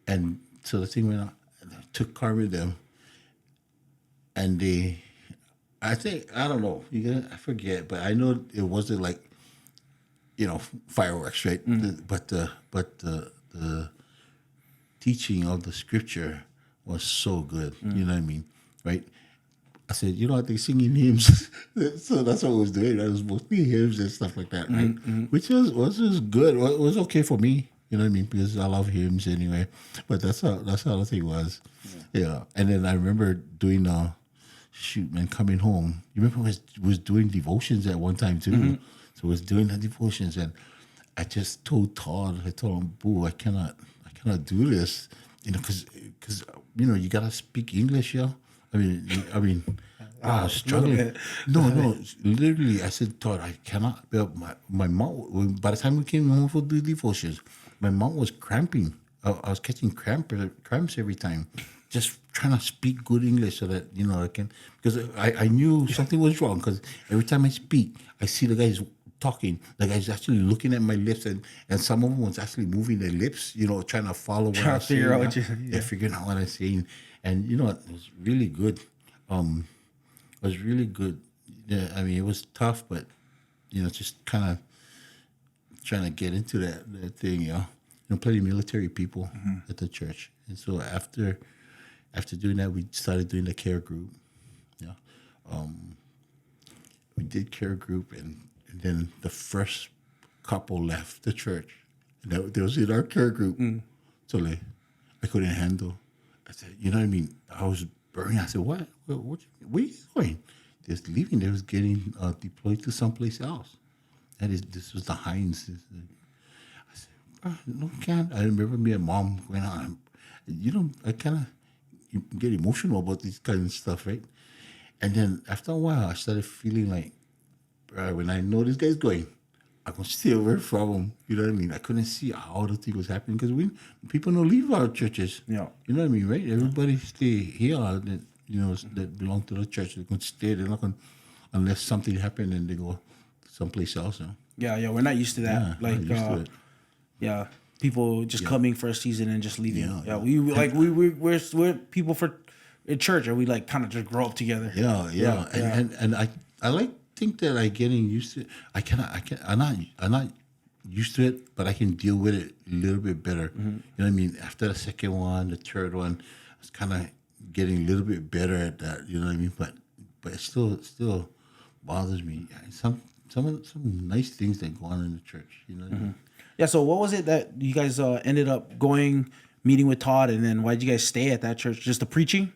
And so the thing went on. I took Carmen with them. And I don't know, I forget, but I know it wasn't like, fireworks, right? But the teaching of the scripture was so good, you know what I mean, right? I said, I think singing hymns, so that's what I was doing. I was mostly hymns and stuff like that, right? Which was good. It was okay for me, you know what I mean, because I love hymns anyway. But that's how the thing was, yeah. And then I remember doing coming home. You remember I was doing devotions at one time too. So I was doing the devotions, and I just told Todd, him, "Boo, I cannot do this." Because you gotta speak English, yeah. I mean, I was struggling. No, literally, I said, Todd, I cannot. My mouth. By the time we came home for the devotions, my mouth was cramping. I was catching cramps every time, just trying to speak good English so that I can. Because I knew something was wrong. Because every time I speak, I see the guys talking. The guy's actually looking at my lips, and some of them was actually moving their lips, trying to follow what I'm saying. They're figuring out what I'm saying. And it was really good. It was really good. Yeah, I mean, it was tough, but just kind of trying to get into that thing, plenty of military people at the church. And so after doing that, we started doing the care group. Yeah, we did care group, and then the first couple left the church. And they was in our care group. So I couldn't handle. I said, you know what I mean? I was burning. I said, what? Where are you going? They was leaving. They was getting deployed to someplace else. And this was the Heinz. I said, bro, no, can't. I remember me and mom going on. I kind of get emotional about this kind of stuff, right? And then after a while, I started feeling like, bro, when I know this guy's going, I'm going to stay away from him. You know what I mean? I couldn't see how the thing was happening because people don't leave our churches. Yeah. You know what I mean, right? Everybody stay here that belong to the church. They're going to stay. They're not going to, unless something happened and they go someplace else. Yeah, we're not used to that. People just coming for a season and just leaving. We're people in church, and we kind of just grow up together. Yeah. And I think that I getting used to it. I'm not used to it, but I can deal with it a little bit better. You know what I mean? After the second one, the third one, I was kind of getting a little bit better at that. You know what I mean? But it still bothers me. Some nice things that go on in the church. You know what I mean? Yeah. So what was it that you guys ended up meeting with Todd, and then why did you guys stay at that church? Just the preaching?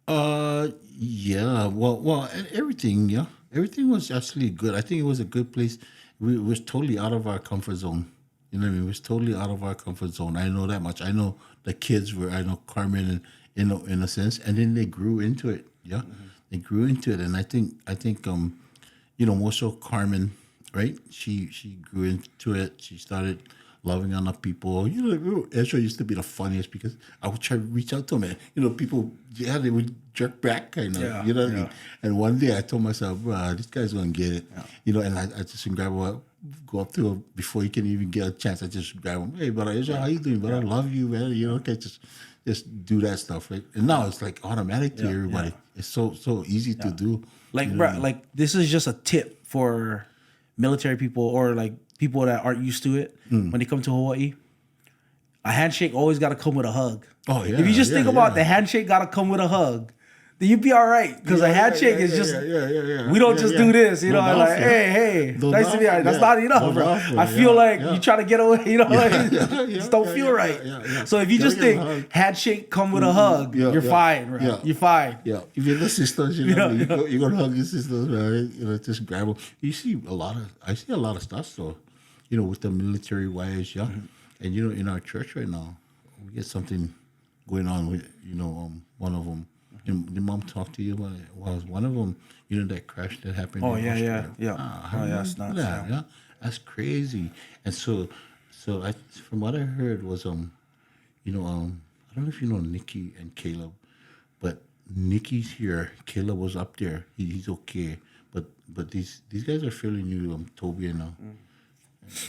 Yeah. Well, everything. Yeah. Everything was actually good. I think it was a good place. We was totally out of our comfort zone. You know what I mean? It was totally out of our comfort zone. I know that much. I know the kids were. I know Carmen, and in a sense, and then they grew into it. Yeah, they grew into it, and I think more so Carmen, right? She grew into it. She started loving on the people. Ezra used to be the funniest because I would try to reach out to him, and people, they would jerk back, kind of, Yeah, you know what I yeah. mean? And one day I told myself, bro, this guy's gonna get it, and I just grab him, go up to him before he can even get a chance. I just grab him, hey, brother, Ezra, how you doing, brother? I love you, man. Okay, just do that stuff, right? And now it's like automatic to everybody. yeah. It's so easy to do. Like, you know what I bruh, mean? like this is just a tip for military people or like people that aren't used to it when they come to Hawaii. A handshake always got to come with a hug. Oh, yeah, If you just yeah, think about yeah. the handshake got to come with a hug, then you'd be all right. Because a handshake is just we don't just do this, Don't like offer. hey, Don't nice to meet you. offer, That's yeah. not enough, Don't bro. offer, I feel like yeah. you try to get away, just don't feel right. yeah. So if you Gotta just get a think hug. handshake come with a hug, you're fine, bro. Yeah. You're fine. Yeah, if you're the sisters, you're gonna hug your sisters, right? Just grab them. I see a lot of stuff, though, with the military wives, yeah. And in our church right now, we get something going on with, one of them. And the mom talked to you about it. Was one of them, that crash that happened? Oh, in yeah. Austria? How you That's do nuts. that? Yeah, that's crazy. And so from what I heard was I don't know if you know Nikki and Caleb, but Nikki's here. Caleb was up there. He's okay, but these guys are fairly new. Toby and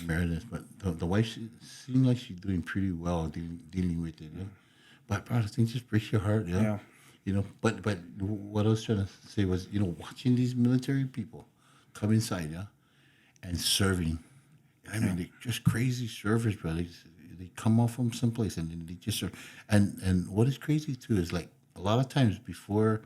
Meredith, but the wife seems like she's doing pretty well dealing with it. Yeah? But bro, the thing just breaks your heart. Yeah. But what I was trying to say was, watching these military people come inside, yeah, and serving. I mean, they're just crazy servers, bro. They come off from someplace and then they just serve. And what is crazy too is like a lot of times before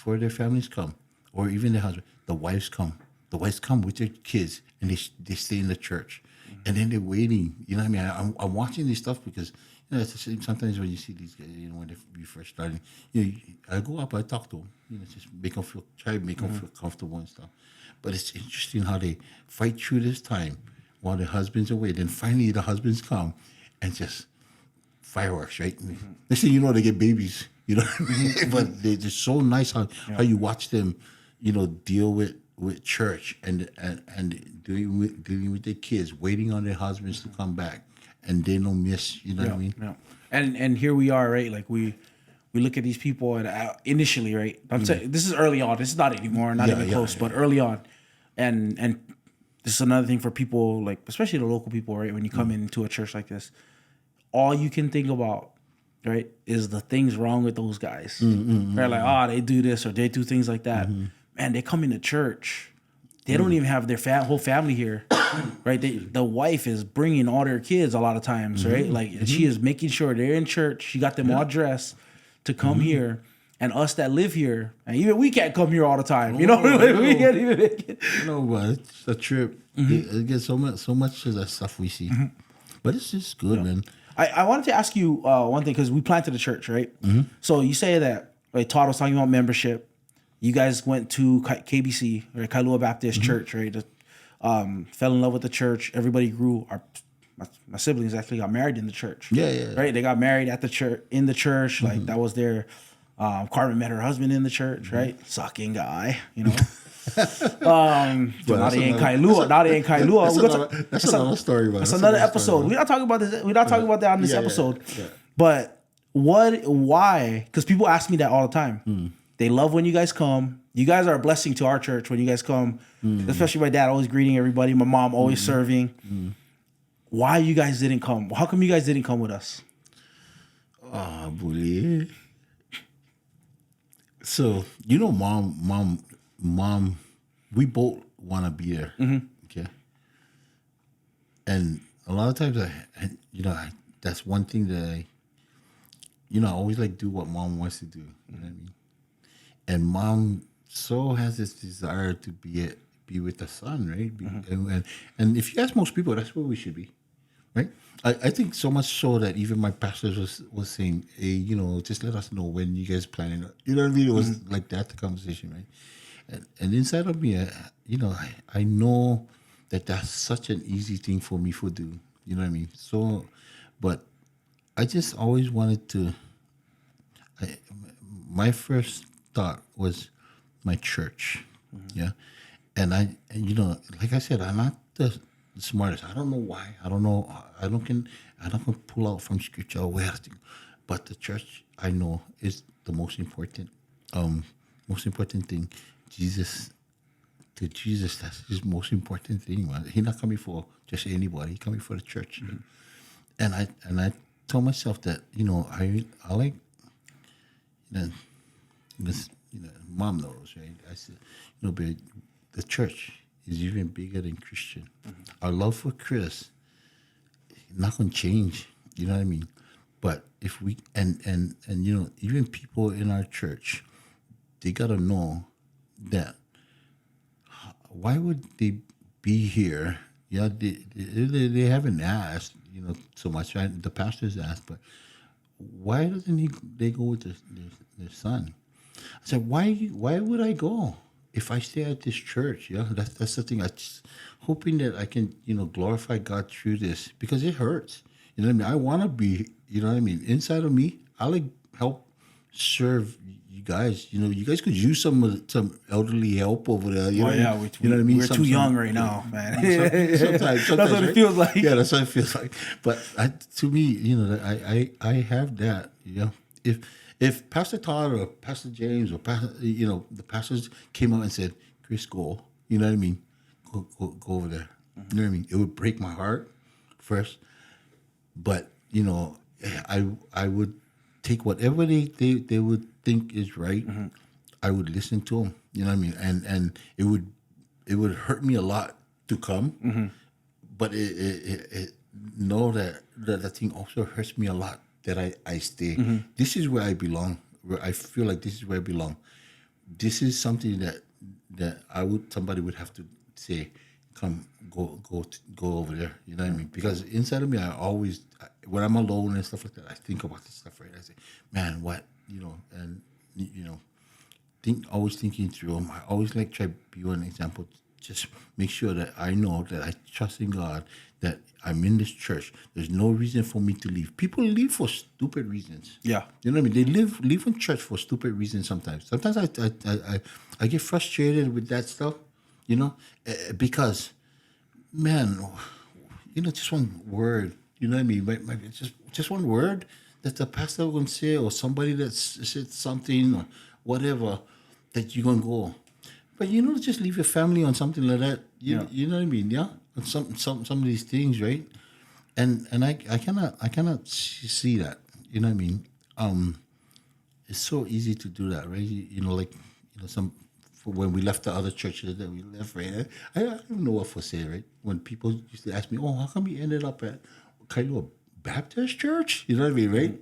their families come, or even their husband, the wives come. The wives come with their kids and they stay in the church, and then they're waiting. You know what I mean? I'm watching this stuff because it's the same. Sometimes when you see these guys, when they first starting, I go up, I talk to them, just try to make them feel comfortable and stuff. But it's interesting how they fight through this time while the husbands are away. Then finally the husbands come and just fireworks, right? Next thing you know, they get babies, but they're just so nice how you watch them, deal with church and dealing with their kids, waiting on their husbands to come back. And they don't miss, what I mean? Yeah. And here we are, right? Like we look at these people and initially, right? I'm saying this is early on. This is not anymore, not even close, but early on. And this is another thing for people, like especially the local people, right? When you come into a church like this, all you can think about, right, is the things wrong with those guys. They're like, they do this or they do things like that. Man, they come into church. They don't even have their whole family here, right? The wife is bringing all their kids a lot of times, right? Like she is making sure they're in church. She got them all dressed to come here. And us that live here, and even we can't come here all the time. We can't even make it. But it's a trip. It gets so much of that stuff we see. But it's just good, man. I wanted to ask you one thing because we planted a church, right? So you say that, like Todd was talking about membership. You guys went to KBC, right? Kailua Baptist Church, right? Fell in love with the church. Everybody grew. My siblings actually got married in the church. Yeah. Right? They got married at the church, in the church. Like that was their. Carmen met her husband in the church, right? Sucking guy, Now they in Kailua. That's another story, man. That's another episode. We're not talking about this. We're not talking about that on this episode. Yeah. But why? Because people ask me that all the time. They love when you guys come. You guys are a blessing to our church when you guys come. Especially my dad always greeting everybody. My mom always serving. Why you guys didn't come? How come you guys didn't come with us? Bully. So mom, we both want to be there. Okay. And a lot of times, that's one thing that I always like do what mom wants to do. You know what I mean? And mom so has this desire to be with the son, right? And if you ask most people, that's where we should be, right? I think so much so that even my pastors was saying, hey, just let us know when you guys planning. You know what I mean? It was like that, the conversation, right? And inside of me, I know that that's such an easy thing for me to do. You know what I mean? So, but I just always wanted to. My first thought was my church. Yeah. And like I said, I'm not the smartest. I don't know why. I don't know. I don't can pull out from scripture where, but the church I know is the most important thing. To Jesus, that's his most important thing, man. He's not coming for just anybody. He's coming for the church. And I told myself that, I like, this, mom knows, right? I said, but the church is even bigger than Christian. Our love for Chris is not going to change. You know what I mean? But if we, and even people in our church, they got to know that why would they be here? Yeah, they haven't asked, so much. Right? The pastors asked, but why doesn't they go with their son? I said, why would I go if I stay at this church? Yeah, that's the thing. I just hoping that I can, glorify God through this, because it hurts. You know what I mean? I want to be, inside of me, I like help serve you guys. You guys could use some elderly help over there. You know what I mean? We're too young right now, man. Sometimes, that's what it feels like. Yeah, that's what it feels like. But to me, I have that. If Pastor Todd or Pastor James or the pastors came out and said, "Chris, go," you know what I mean? Go over there. You know what I mean? It would break my heart first, but I would take whatever they would think is right. I would listen to them. You know what I mean? And it would hurt me a lot to come, but it know that thing also hurts me a lot that I stay. This is where I belong. Where I feel like this is where I belong. This is something that somebody would have to say, come go over there. You know what I mean? Because inside of me, I always, when I'm alone and stuff like that, I think about this stuff, right? I say, man, what, always thinking through them. I always like try to be an example. Just make sure that I know that I trust in God, that I'm in this church. There's no reason for me to leave. People leave for stupid reasons. Yeah. You know what I mean? They leave in church for stupid reasons sometimes. Sometimes I get frustrated with that stuff, because, man, just one word, you know what I mean? Just one word that the pastor will say, or somebody that said something or whatever, that you're going to go. But just leave your family on something like that. You know what I mean? Yeah, on some of these things, right? And I cannot see that. You know what I mean? It's so easy to do that, right? When we left the other churches that we left, right? I don't know what to say, right? When people used to ask me, "Oh, how come you ended up at kind of a Baptist church?" You know what I mean, right?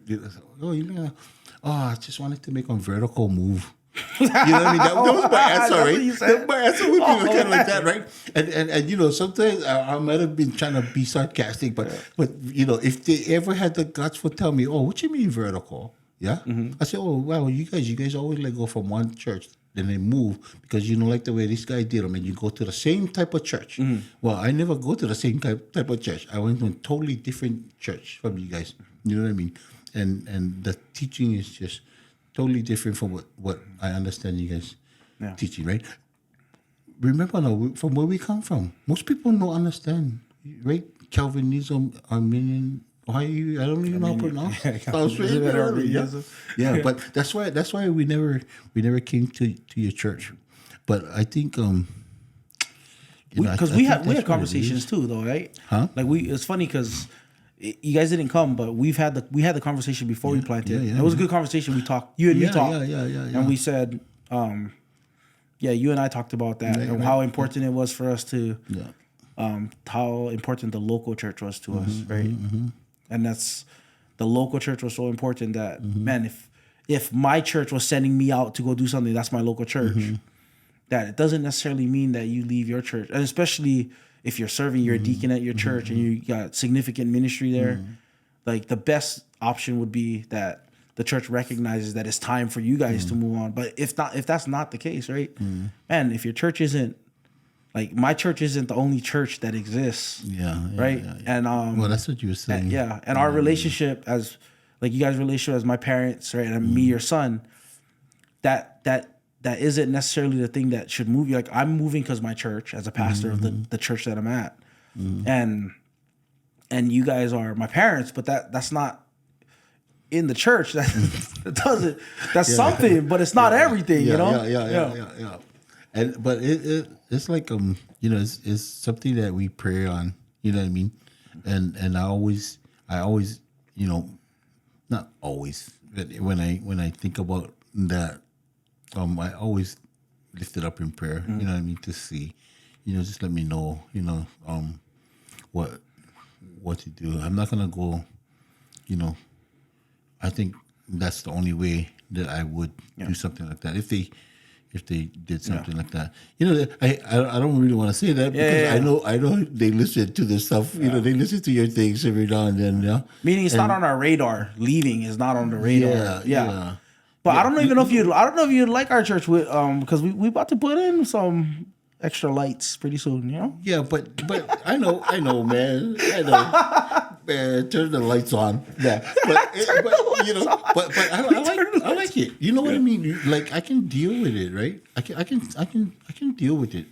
I just wanted to make a vertical move. You know what I mean? That was my answer, right? My answer would be kind of like that, right? And sometimes I might have been trying to be sarcastic, but if they ever had the guts to tell me, "Oh, what you mean vertical?" Yeah, I say, "Oh, well, you guys always go from one church, then they move because you don't like the way this guy did them, and you go to the same type of church." Well, I never go to the same type of church. I went to a totally different church from you guys. You know what I mean? And the teaching is just totally different from what I understand you guys teaching, right? Remember now, from where we come from, most people don't understand, right? Calvinism, Arminian. I don't even know how to pronounce it. Yeah, but that's why we never came to your church. But I think because we had conversations too, though, right? Huh? Like it's funny because you guys didn't come, but we had the conversation before we planted. It was a good conveation. We talked. You and me talked. And we said, you and I talked about that and how important it was for us to, how important the local church was to us, right? And that's the local church was so important that man, if my church was sending me out to go do something, that's my local church. That it doesn't necessarily mean that you leave your church, and especially if you're serving, you're a deacon at your church and you got significant ministry there, like the best option would be that the church recognizes that it's time for you guys to move on. But if that's not the case, right, man, if your church isn't, like my church isn't the only church that exists, right? And well, that's what you were saying. And our relationship as like you guys' relationship as my parents, right, and me, your son, that isn't necessarily the thing that should move you. Like I'm moving because my church, as a pastor of the church that I'm at, and you guys are my parents, but that's not in the church. That doesn't. That's something, but it's not everything. You know. Yeah. And but it's like it's something that we pray on. You know what I mean? And I always not always, but when I think about that, I always lift it up in prayer. You know what I mean? To see, just let me know. What to do. I'm not gonna go. I think that's the only way that I would do something like that. If they did something like that, I don't really want to say that because I know they listen to this stuff. They listen to your things every now and then. Yeah, meaning it's not on our radar. Leaving is not on the radar. Yeah. But I don't even know if you'd like our church with because we about to put in some extra lights pretty soon. Yeah, but I know, man. I know. Man, turn the lights on. Yeah, but I like it. You know what I mean? Like I can deal with it, right? I can deal with it.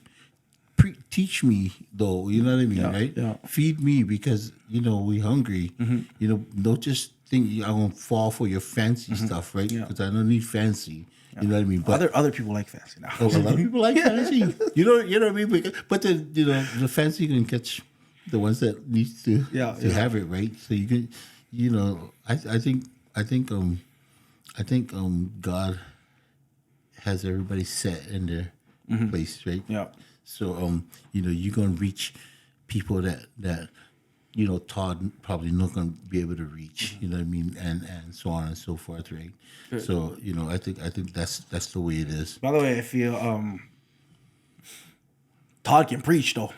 Teach me though. You know what I mean, right? Yeah. Feed me because we hungry. Don't just think I'm gonna fall for your fancy stuff, right? Because I don't need fancy. You know what I mean? But other people like fancy now. A lot of people like fancy. You know what I mean? But the fancy can catch the ones that needs to have it, right? So you can, I think God has everybody set in their place, right? Yeah. So you're gonna reach people that Todd probably not gonna be able to reach. You know what I mean? And so on and so forth, right? Sure. So I think that's the way it is. By the way, I feel Todd can preach though.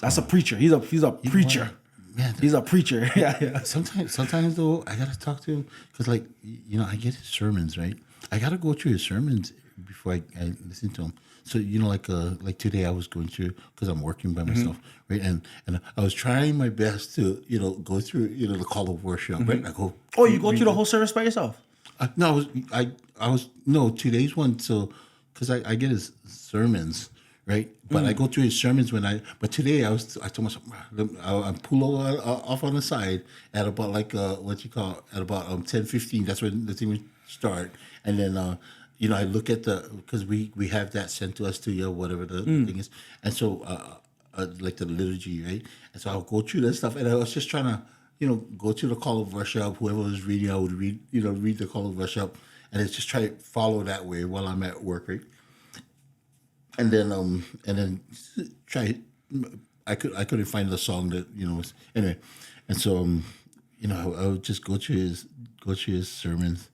That's a preacher. He's a preacher. Man, he's a preacher. Yeah. Sometimes though, I gotta talk to him because, I get his sermons, right? I gotta go through his sermons before I listen to him. So like today, I was going through because I'm working by myself, right? And I was trying my best to go through the call of worship, right? I go. Oh, you go through the whole service by yourself? No, I was today's one. So because I get his sermons. Right, but I go through his sermons but today I told myself I pull over off on the side at about at about 10:15. That's when the thing would start, and then I look at because we have that sent to us too, whatever the thing is, and so like the liturgy, right, and so I'll go through that stuff, and I was just trying to go through the call of worship. Whoever was reading, I would read the call of worship, and it's just try to follow that way while I'm at work, right. And then try. I couldn't find the song that was anyway, and so I would just go through his sermons.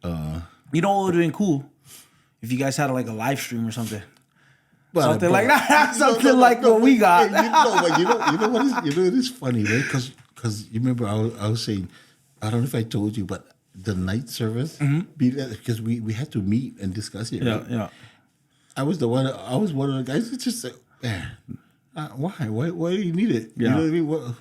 What would have been cool if you guys had like a live stream or something. Something like that. Something like what we got. But you know what is funny, right? Because you remember I was saying, I don't know if I told you, but the night service because we had to meet and discuss it. Right? Yeah. I was one of the guys that just said, man, why do you need it? Yeah. You know what I mean? Well,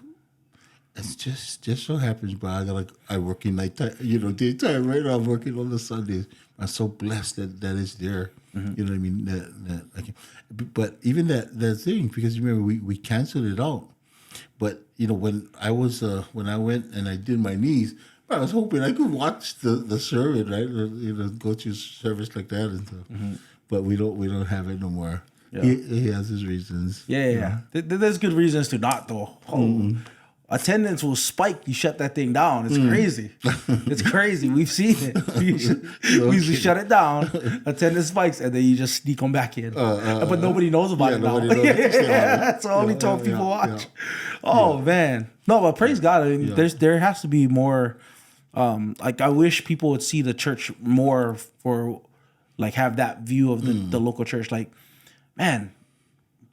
it's just so happens, bro. I work in nighttime, daytime, right? I'm working on the Sundays. I'm so blessed that it's there. You know what I mean? That I can, but even that thing, because you remember we canceled it out. But when I went and I did my knees, I was hoping I could watch the service, right? Go to service like that and stuff. But we don't have it no more. Yeah. He has his reasons. Yeah. There's good reasons to not though. Attendance will spike. You shut that thing down. It's crazy. It's crazy. We've seen it. We shut it down. Attendance spikes, and then you just sneak them back in. But nobody knows about it now. That's only 12 people watch. Oh man, no, but praise God. I mean, there has to be more. I wish people would see the church more for. Have that view of the local church. Man,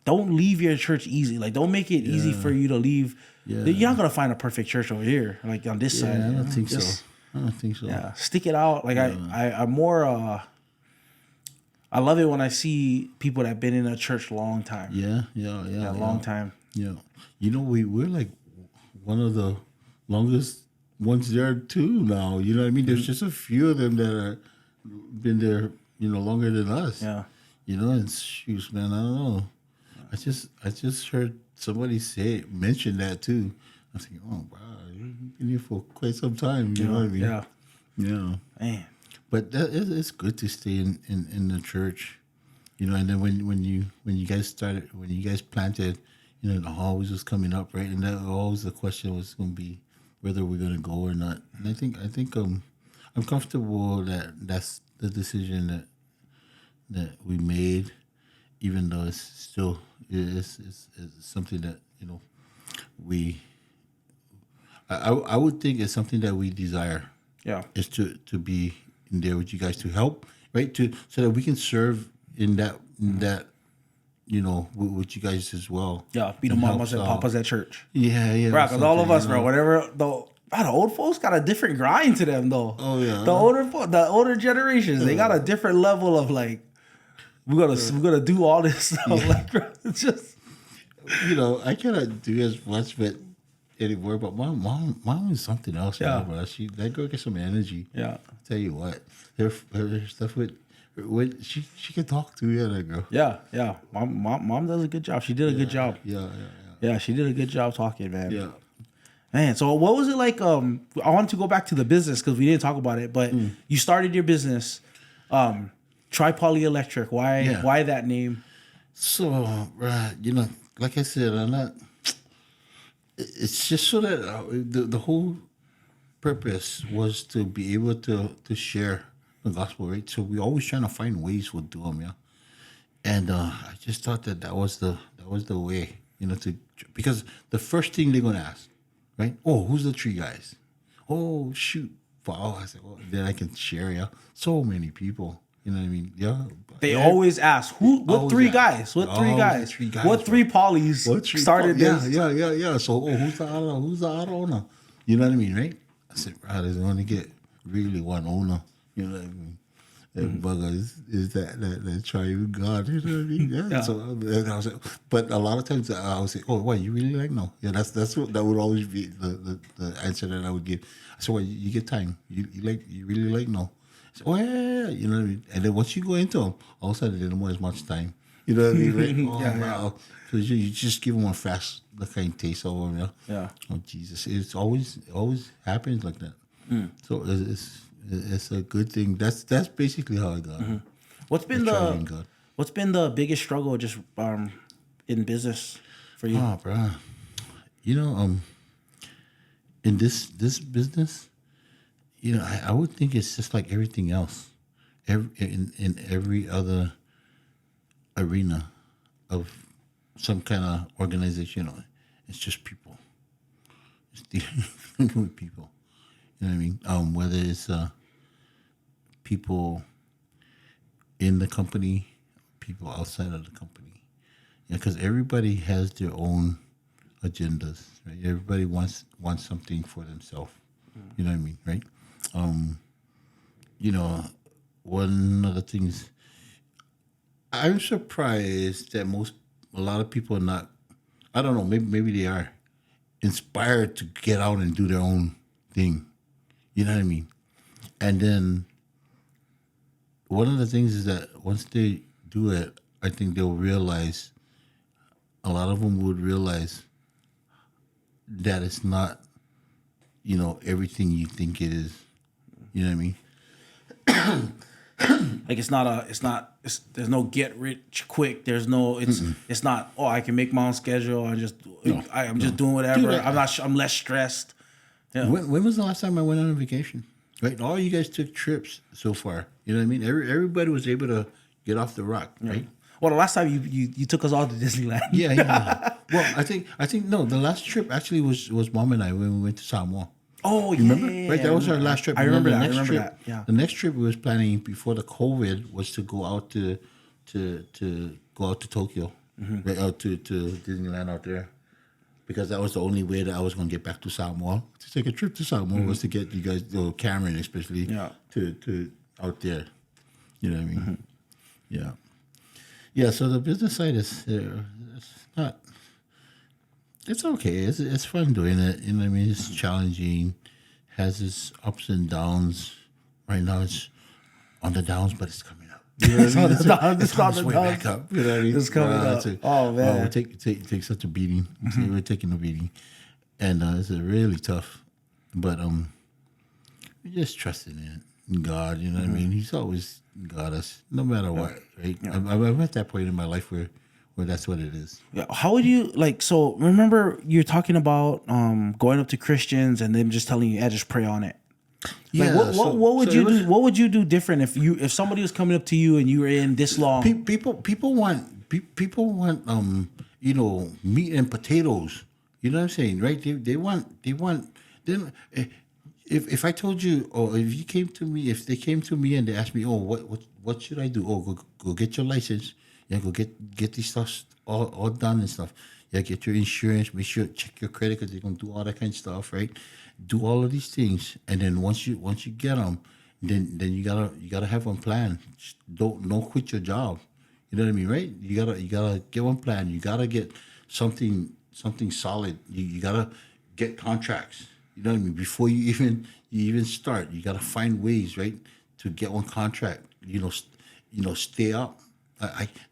don't leave your church easy. Don't make it easy for you to leave. Yeah. You're not gonna find a perfect church over here, on this side. I don't think so. Yeah, stick it out. I'm more. I love it when I see people that've been in a church a long time. Yeah, long time. Yeah, we're like one of the longest ones there too now. You know what I mean? There's just a few of them that are been there. longer than us. Yeah. And shoes, man, I don't know. I just heard somebody mention that too. I was thinking, oh wow, you've been here for quite some time. You know what I mean? Yeah. Yeah. Man. But it's good to stay in the church, and then when you guys planted, the harvest was coming up, right? And that always the question was going to be whether we're going to go or not. And I think I'm comfortable that that's the decision that we made, even though it's still it's something that we I would think it's something that we desire. Yeah. Is to be in there with you guys to help, right? So that we can serve in that with you guys as well. Yeah, be the mamas and papas at church. Yeah. Bro, because all of us, bro, whatever, the old folks got a different grind to them, though. Oh, yeah. The older generations, they got a different level of, like, we gotta do all this stuff. Yeah. Like, bro, it's just... I cannot do as much anymore, but my mom is something else. Yeah. Bro. That girl gets some energy. Yeah. I'll tell you what. Her stuff with she can talk to that girl. Yeah. Mom does a good job. She did a good job. Yeah, she did a good job talking, man. Yeah. Man, so what was it like? I wanted to go back to the business because we didn't talk about it, but you started your business, Tripoli Electric. Why that name? So, like I said, I'm not. It's just so that the whole purpose was to be able to share the gospel, right? So we always trying to find ways to do them, yeah. And I just thought that was the way, because the first thing they're gonna ask, right? Oh, who's the three guys? Oh, shoot! Wow! I said, well, then I can share, yeah. So many people, you know what I mean? Yeah. They always ask what three guys? What three guys? What three polys started this? Yeah. So, who's the other owner? You know what I mean, right? I said, right, there's only get really one owner. You know what I mean? That bugger is that triune God. You know what I mean? Yeah. So I was like, but a lot of times I would say, oh, what, you really like no? Yeah, that's what that would always be the answer that I would give. I said, well, you get time. You really like no? I said, oh yeah. You know what I mean? And then once you go into them, all of a sudden they don't want as much time. You know what I mean? Right? Wow. Because you just give them a fast kind of taste of them. Yeah. Oh Jesus! It's always happens like that. So it's a good thing. That's basically how I got it. What's been the biggest struggle just in business for you? Oh, bro. In this business, I would think it's just like everything else. In every other arena of some kind of organization, it's just people. It's dealing with people. You know what I mean? Whether it's people in the company, people outside of the company. Yeah, because everybody has their own agendas, right? Everybody wants something for themselves. You know what I mean, right? One of the things I'm surprised that a lot of people are not. I don't know. Maybe they are inspired to get out and do their own thing. You know what I mean? And then one of the things is that once they do it, I think they'll realize, a lot of them would realize that it's not, everything you think it is. You know what I mean? Like there's no get rich quick. There's no, it's not, oh, I can make my own schedule. I'm just doing whatever. Dude, I'm less stressed. Yeah. When was the last time I went on a vacation? Right, all you guys took trips so far. You know what I mean? Everybody was able to get off the rock, right? Well, the last time you took us all to Disneyland. Yeah. Well, I think no. The last trip actually was Mom and I when we went to Samoa. Oh, you remember? Right, that was our last trip. I remember that. Yeah. The next trip we was planning before the COVID was to go out to Tokyo, right, out to Disneyland out there. Because that was the only way that I was going to get back to Samoa. To take a trip to Samoa was to get you guys, Cameron especially, to out there. You know what I mean? Yeah. Yeah, so the business side is, it's okay. It's fun doing it. You know what I mean? It's challenging, has its ups and downs. Right now it's on the downs, but it's coming up. You know what I mean? It's on the way dog. back up. You know what I mean? It's coming up. Oh, man. we take such a beating. We're taking a beating, and it's really tough. But we just trusted in God. You know what I mean? He's always got us, no matter what. Right? Yeah. I'm at that point in my life where that's what it is. Yeah. How would you like? So remember, you're talking about going up to Christians and them just telling you, just pray on it. Like, what would you do? What would you do different if somebody was coming up to you and you were in this long? People want meat and potatoes. You know what I'm saying, right? They want then. If I told you, or if you came to me, if they came to me and they asked me, oh, what should I do? Oh, go get your license. Yeah, go get these stuff all done and stuff. Yeah, get your insurance. Make sure check your credit because they're gonna do all that kind of stuff, right? Do all of these things, and then once you get them, then you gotta have one plan. Don't quit your job. You know what I mean, right? You gotta get one plan. You gotta get something solid. You gotta get contracts. You know what I mean? Before you even start, you gotta find ways, right, to get one contract. Stay up.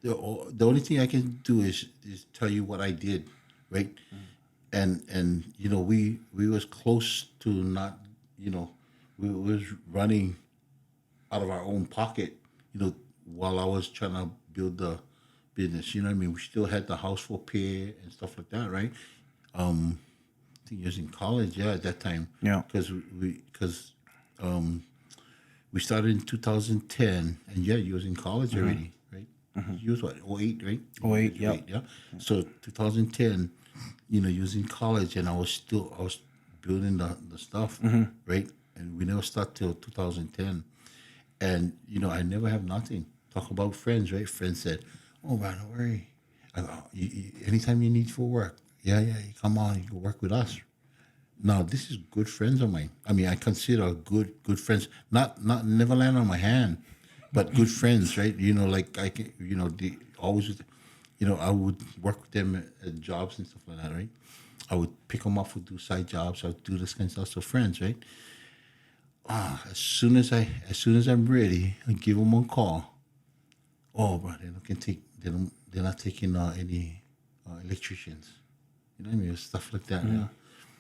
The only thing I can do is tell you what I did, right? And we was close to not, we was running out of our own pocket, while I was trying to build the business. You know what I mean? We still had the house for pay and stuff like that, right? I think he was in college, at that time. Yeah. Because we started in 2010, and you was in college already, right? You was what, 08, right? 08, yeah. Yeah. So 2010, you was in college, and I was building the stuff, right? And we never start till 2010, and I never have nothing. Talk about friends, right? Friends said, "Oh man, don't worry. Anytime you need for work, you come on, you can work with us." Now this is good friends of mine. I mean, I consider good friends. Not never land on my hand, but good friends, right? Like I can, they always, I would work with them at jobs and stuff like that, right? I would pick them up, would do side jobs, I would do this kind of stuff. So friends, right? As soon as I'm ready, I give them a call. Oh, bro, they're not taking any electricians. You know what I mean? Stuff like that. Yeah.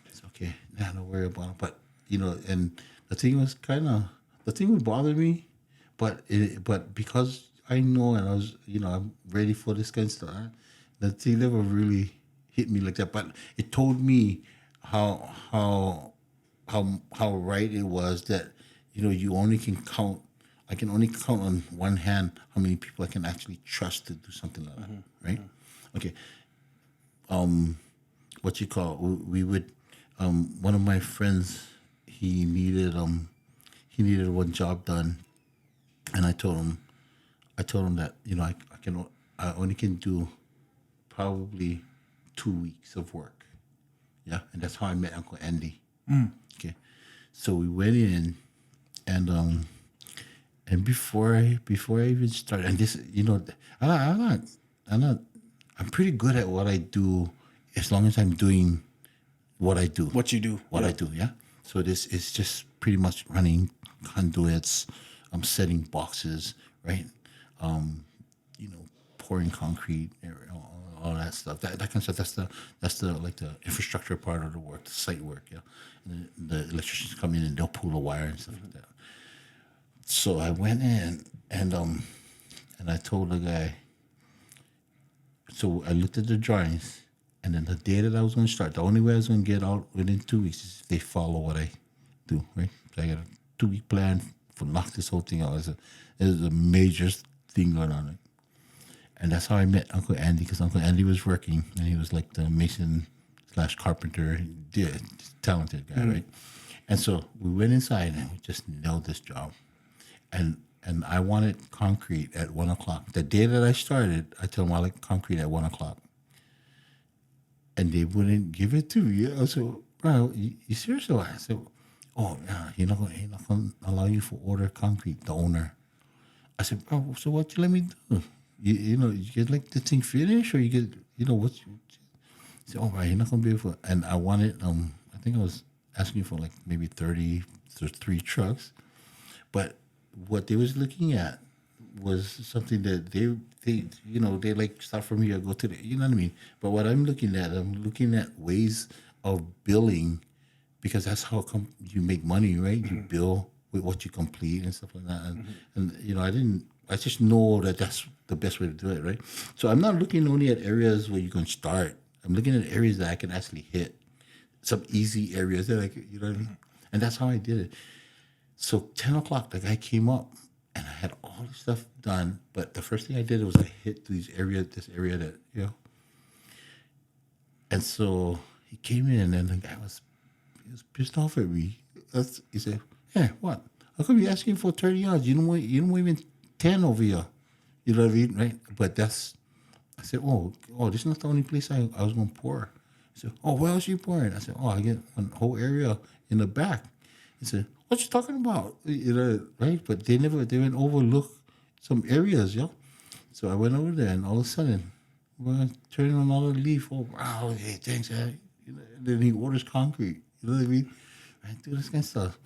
It's okay. Nah, don't worry about it. But and the thing would bother me, but because I know, and I was, I'm ready for this kind of stuff. The thing never really hit me like that, but it told me how right it was that you only can count. I can only count on one hand how many people I can actually trust to do something like that, right? Okay. What you call? We would. One of my friends, he needed one job done, and I told him that I only can do probably 2 weeks of work, yeah, and that's how I met Uncle Andy. Okay, so we went in, and before I even started, and this, I'm pretty good at what I do as long as I'm doing what I do. What you do. I do, yeah. So this is just pretty much running conduits, setting boxes, right? Pouring concrete, all that stuff. That kind of stuff. That's the like the infrastructure part of the work, the site work, yeah. And the electricians come in and they'll pull the wire and stuff like that. So I went in and I told the guy. So I looked at the drawings. And then the day that I was going to start, the only way I was going to get out within 2 weeks is if they follow what I do, right? So I got a 2-week plan for knock this whole thing out. There's a major thing going on, right? And that's how I met Uncle Andy, because Uncle Andy was working, and he was like the mason / carpenter, talented guy, right? And so we went inside and we just nailed this job. And I wanted concrete at 1 o'clock. The day that I started, I told him I like concrete at 1 o'clock. And they wouldn't give it to me. I said, "Bro, you serious?" I said, "Oh, yeah, he's not going to allow you to order concrete, the owner." I said, "Bro, so what you let me do? You get like the thing finished, or you get, what?" He said, "Oh, right, you're not going to be able to." And I wanted, I think I was asking for like maybe 30 or 3 trucks. But what they was looking at was something that they like start from here, go to the, you know what I mean. But what I'm looking at ways of billing, because that's how you make money, right? You bill with what you complete and stuff like that. And I just know that that's the best way to do it, right? So I'm not looking only at areas where you can start. I'm looking at areas that I can actually hit, some easy areas that you know what I mean. And that's how I did it. So 10 o'clock, the guy came up, and I had all this stuff done. But the first thing I did was I hit this area that, And so he came in, and the guy was pissed off at me. He said, "Yeah, what? How come you asking for 30 yards? You don't want even 10 over here. You know what I mean, right?" But I said, oh, this is not the only place I was going to pour. He said, "Oh, where else you pouring?" I said, "Oh, I get one whole area in the back." He said, "What you talking about?" Right? But they didn't overlook some areas, So I went over there, and all of a sudden, we're turning on all the leaf. Oh, wow, hey, thanks, and then he orders concrete. You know what I mean? I do this kind of stuff.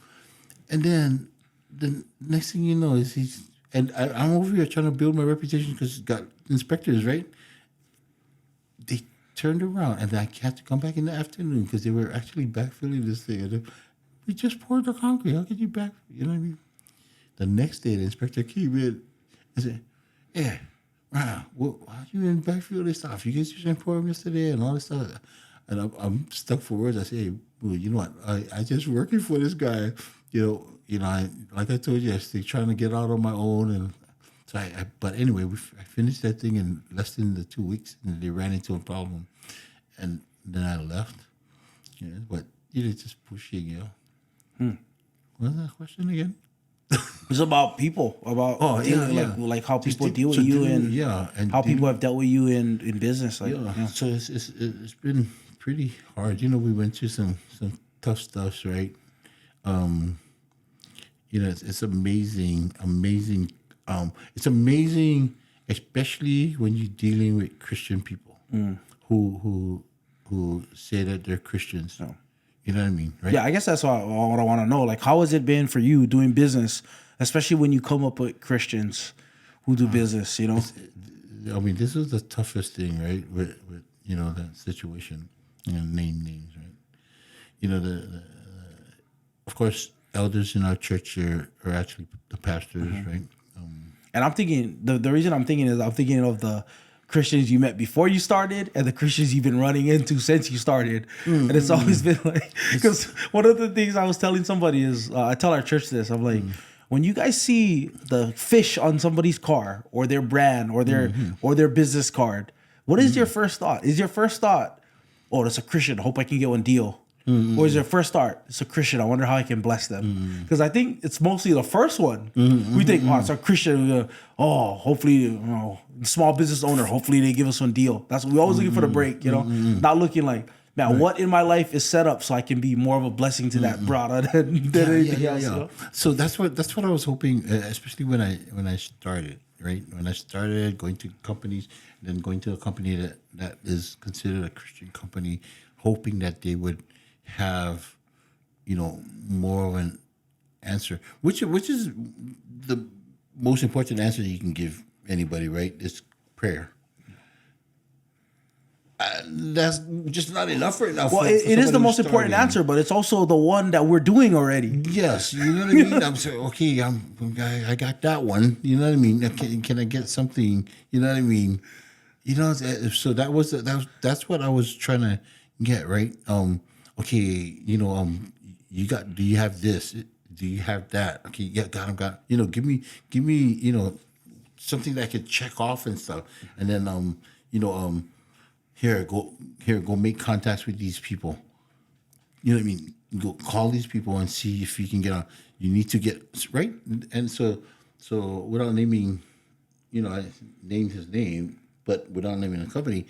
And then the next thing you know is I'm over here trying to build my reputation because got inspectors, right? They turned around, and I had to come back in the afternoon because they were actually backfilling this thing. And we just poured the concrete. How could you back? You know what I mean? The next day, the inspector came in and said, "Yeah, wow, how you didn't backfill this stuff? You guys just didn't pour them yesterday and all this stuff." And I'm stuck for words. I say, "Hey, well, you know what? I just working for this guy. Like I told you, I stay trying to get out on my own." And so but anyway, I finished that thing in less than the 2 weeks, and they ran into a problem, and then I left. But just pushing, What's that question again? It's about people, about like how people deal with you, and how people have dealt with you in business. So it's been pretty hard. We went through some tough stuff, right? It's amazing. It's amazing, especially when you're dealing with Christian people who say that they're Christians. Oh. You know what I mean, right? Yeah, I guess that's what I want to know. Like, how has it been for you doing business, especially when you come up with Christians who do business? This is the toughest thing, right? With that situation. Name names, right? Of course, elders in our church are actually the pastors, right? And I'm thinking the reason I'm thinking of the Christians you met before you started and the Christians you've been running into since you started. And it's always been like, because one of the things I was telling somebody is, I tell our church this, I'm like, when you guys see the fish on somebody's car or their brand or their business card, what is your first thought? Is your first thought, "Oh, that's a Christian, hope I can get one deal"? Or is your first thought, "It's a Christian, I wonder how I can bless them"? Because I think it's mostly the first one. We think, "Oh, it's a Christian. Hopefully, small business owner. Hopefully, they give us one deal." That's what we're always looking for the break. Not looking like, "Man, right, what in my life is set up so I can be more of a blessing to that brother than anything else." So that's what I was hoping, especially when I started. Right, when I started going to companies, then going to a company that is considered a Christian company, hoping that they would have, more of an answer, which is the most important answer you can give anybody, right? It's prayer. That's just not enough right now. Well, it is the most important answer, but it's also the one that we're doing already. Yes, you know what I mean. I'm saying, okay, I got that one. You know what I mean. Can I get something? You know what I mean. So that's what I was trying to get, right. Okay, do you have this? Do you have that? Okay, yeah, got him. Give me, something that I could check off and stuff, and then Here, go make contacts with these people. You know what I mean? Go call these people and see if you can get on. You need to get, right? And so without naming, I named his name, but without naming the company,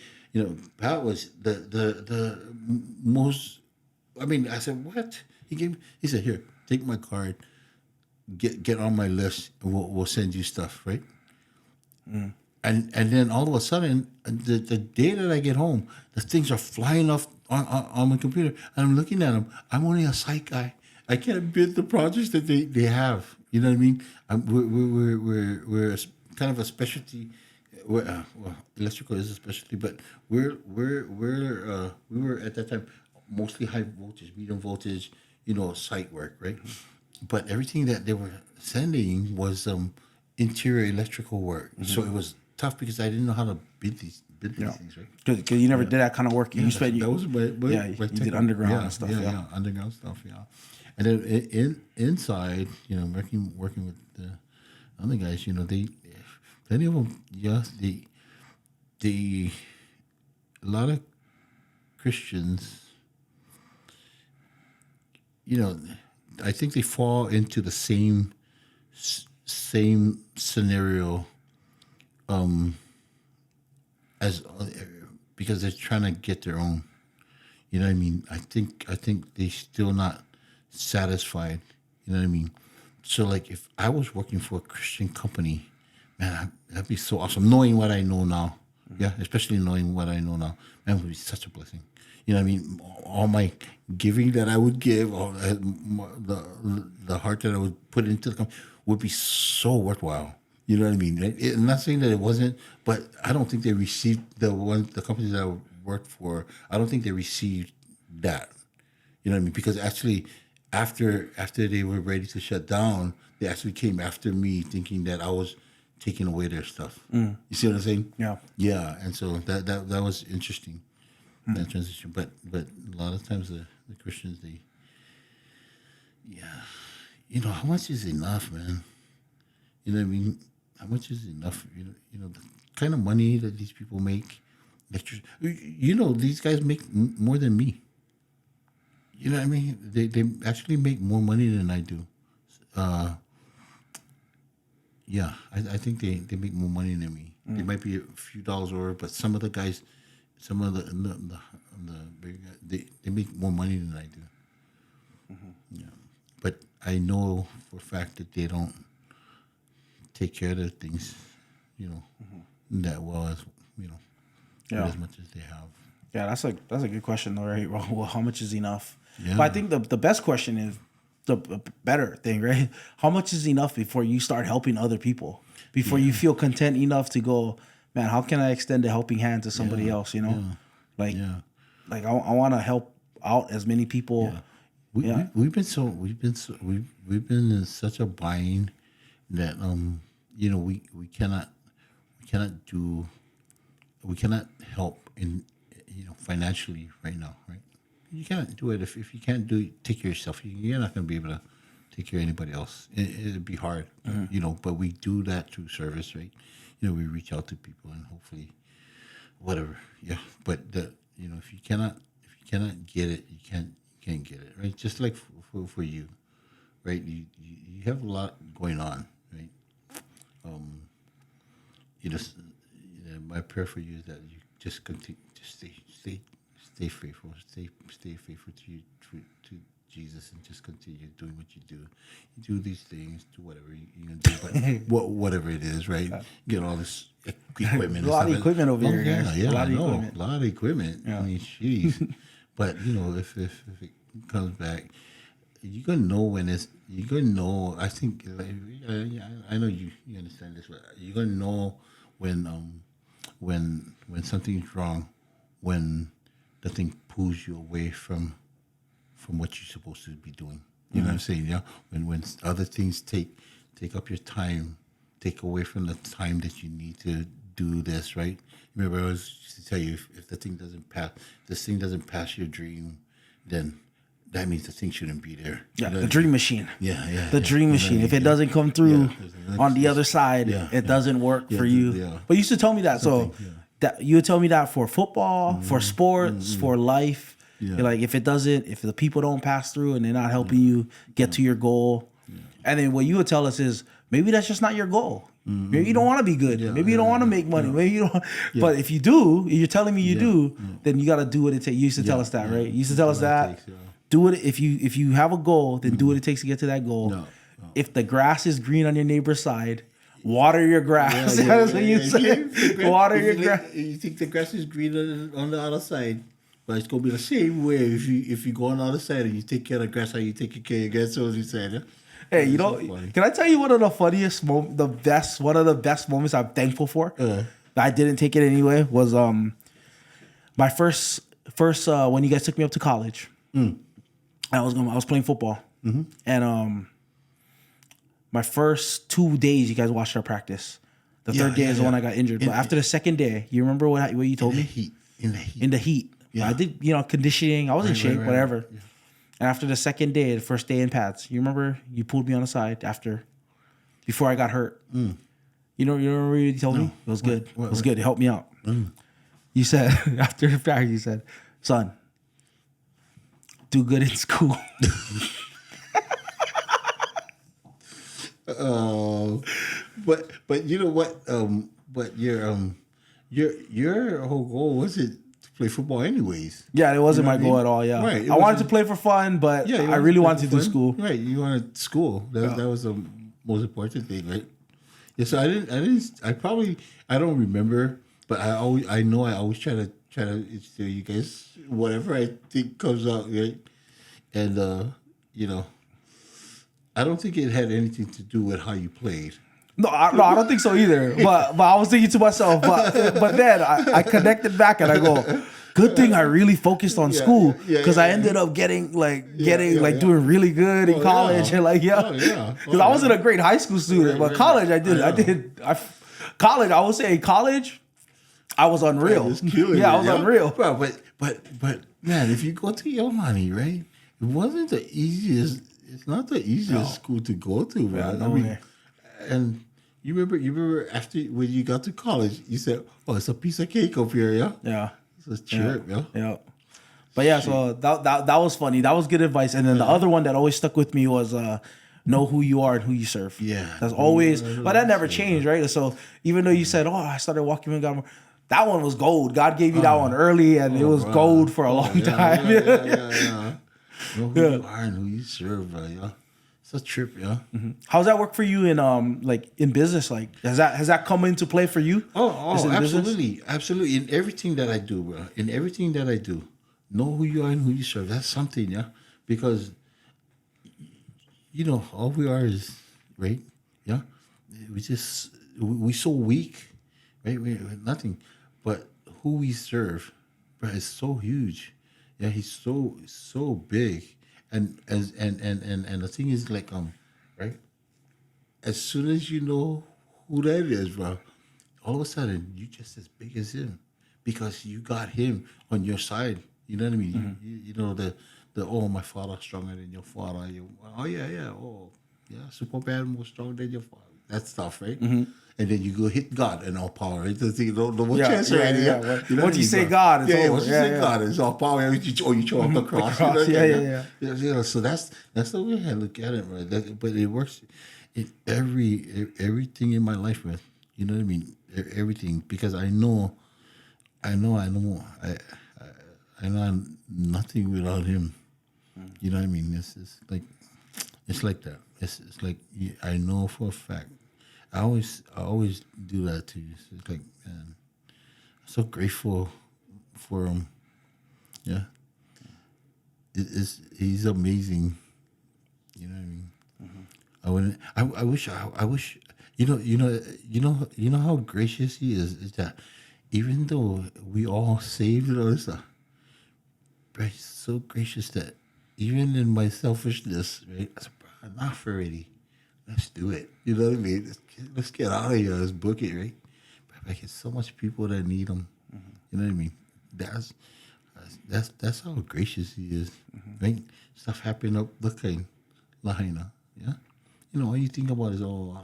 Pat was the most, I said, "What?" He said, "Here, take my card, get on my list, and we'll send you stuff," right? And then all of a sudden, the day that I get home, the things are flying off on my computer, and I'm looking at them. I'm only a site guy. I can't bid the projects that they have. You know what I mean? We're kind of a specialty. Well, electrical is a specialty, but we were at that time mostly high voltage, medium voltage, site work, right? But everything that they were sending was interior electrical work, so it was tough because I didn't know how to build these things, right? Because you never did that kind of work. You spent That was you did underground and stuff. Yeah. Underground stuff, yeah. And then inside, working with the other guys, they plenty of them, a lot of Christians, I think they fall into the same scenario, as because they're trying to get their own. You know what I mean? I think they still not satisfied. You know what I mean? So like, if I was working for a Christian company, man, that'd be so awesome. Knowing what I know now, especially knowing what I know now, man, would be such a blessing. You know what I mean? All my giving that I would give, all the heart that I would put into the company would be so worthwhile. You know what I mean? I'm not saying that it wasn't, but I don't think they received the companies that I worked for. I don't think they received that. You know what I mean? Because actually, after they were ready to shut down, they actually came after me, thinking that I was taking away their stuff. You see what I'm saying? Yeah. Yeah, and so that was interesting, that transition. But a lot of times the Christians, how much is enough, man? You know what I mean? How much is enough? The kind of money that these people make. These guys make more than me. You know what I mean? They actually make more money than I do. I think they make more money than me. They might be a few dollars over, but some of the guys, some of the big guys, they make more money than I do. Yeah, but I know for a fact that they don't take care of their things, that well as as much as they have. Yeah, that's a good question though, right? Well, how much is enough? Yeah. But I think the best question is the better thing, right? How much is enough before you start helping other people? Before you feel content enough to go, man, how can I extend a helping hand to somebody else? Like I want to help out as many people. Yeah. We've been in such a bind that we cannot help in financially right now, right? You cannot do it if you can't take care of yourself. You're not going to be able to take care of anybody else. It'd be hard, but we do that through service, right? We reach out to people and hopefully whatever. Yeah. But if you cannot get it, you can't get it, right? Just like for you, right? You have a lot going on, right? My prayer for you is that you just continue to stay faithful, stay faithful to Jesus, and just continue doing what you do. You do these things, do whatever you're gonna do, but whatever it is, right? Get all this equipment. A lot of equipment over here, guys. Yeah, a lot I of know. equipment. A lot of equipment. Yeah. I mean, jeez. But if it comes back, you're gonna know when it's. You're gonna know. I think. I know you understand this, but you're gonna know when something's wrong, when the thing pulls you away from what you're supposed to be doing. You know what I'm saying? Yeah. When other things take up your time, take away from the time that you need to do this, right? Remember, I always used to tell you, if the thing doesn't pass, this thing doesn't pass your dream, then that means the thing shouldn't be there. Yeah, the dream machine. Yeah. The dream machine. If it doesn't come through on the other side, it doesn't work for you. Yeah. But you used to tell me that. So that you would tell me that for football, for sports, for life. Yeah. You're like, if the people don't pass through and they're not helping you get to your goal, and then what you would tell us is maybe that's just not your goal. Maybe you don't want to be good. Maybe you don't want to make money. Maybe you don't. But if you do, you're telling me you do, then you got to do what it takes. You used to tell us that, right? You used to tell us that. Do it if you have a goal, then do what it takes to get to that goal. No. If the grass is green on your neighbor's side, water your grass. That's what you say. Water your grass. You think the grass is green on the other side, but it's gonna be the same way if you go on the other side and you take care of the grass, how you take care of your grass. So as you said, Hey, you So know, funny. can I tell you one of the funniest, one of the best moments I'm thankful for? That I didn't take it anyway was my first when you guys took me up to college. I was playing football, and my first 2 days you guys watched our practice. The third day is the one I got injured. But after the second day, you remember what you told me? In the heat. Yeah. I did, conditioning. I was in shape, whatever. Yeah. And after the second day, the first day in pads, you remember you pulled me on the side before I got hurt. You know what you told me? It was good. It was good. It helped me out. You said, after the practice, you said, son, do good in school. But you know what? But your whole goal wasn't to play football, anyways. Yeah, it wasn't my goal at all. Yeah, Right. I wanted to play for fun, but I really wanted to do school. Right. You wanted school. That was the most important thing, right? Yeah. So I don't remember, but I always try to instill you guys whatever I think comes out, right? And I don't think it had anything to do with how you played. No, I don't think so either. But I was thinking to myself, but then I connected back and I go, good thing I really focused on school because I ended up getting doing really good in college and because I wasn't a great high school student, but college college I would say college I was unreal. I was unreal. Bro, but man, if you go to Yomani, right, it wasn't the easiest. It's not the easiest school to go to, man. And you remember after when you got to college, you said, "Oh, it's a piece of cake up here, yeah." Yeah, it's a chirp, yeah. Yeah. But yeah, so that was funny. That was good advice. And then the other one that always stuck with me was know who you are and who you serve. Yeah, that's always. But that never changed, right? So even though you said, "Oh, I started walking with God," that one was gold. God gave you that one early, and it was gold for a long time. Yeah. Know who you are and who you serve, bro. Yeah. It's a trip, yeah. Mm-hmm. How's that work for you in business? Like has that come into play for you? Oh, absolutely, absolutely. In everything that I do, bro. In everything that I do, know who you are and who you serve. That's something, yeah. Because all we are is right, yeah. We so weak, right? We're nothing, but who we serve, bro, is so huge. Yeah, he's so big. And the thing is right? As soon as you know who that is, bro, all of a sudden you just as big as him because you got him on your side. You know what I mean? Mm-hmm. You know the my father stronger than your father. Superman more stronger than your father. That stuff, right? Mm-hmm. And then you go hit God and all power. Right? No more chance, right? Yeah. Once you say God, it's over. Once you say God, it's all power. You throw up the cross. Yeah. So that's the way I look at it, right? But it works in everything in my life, man. You know what I mean? Everything, because I know I'm nothing without Him. You know what I mean? It's like that. It's like I know for a fact. I always do that to you. So it's like, man, I'm so grateful for him. Yeah, he's amazing. You know what I mean? Mm-hmm. I wish. You know how gracious he is that even though we all saved and all this stuff, but he's so gracious that even in my selfishness, right? I said, bro, enough already. Let's do it. You know what I mean? Let's get out of here. Let's book it, right? But like, it's so much people that need him. Mm-hmm. You know what I mean? That's how gracious he is. Mm-hmm. Right? Stuff happening up the Lahaina. Yeah. All you think about is bro,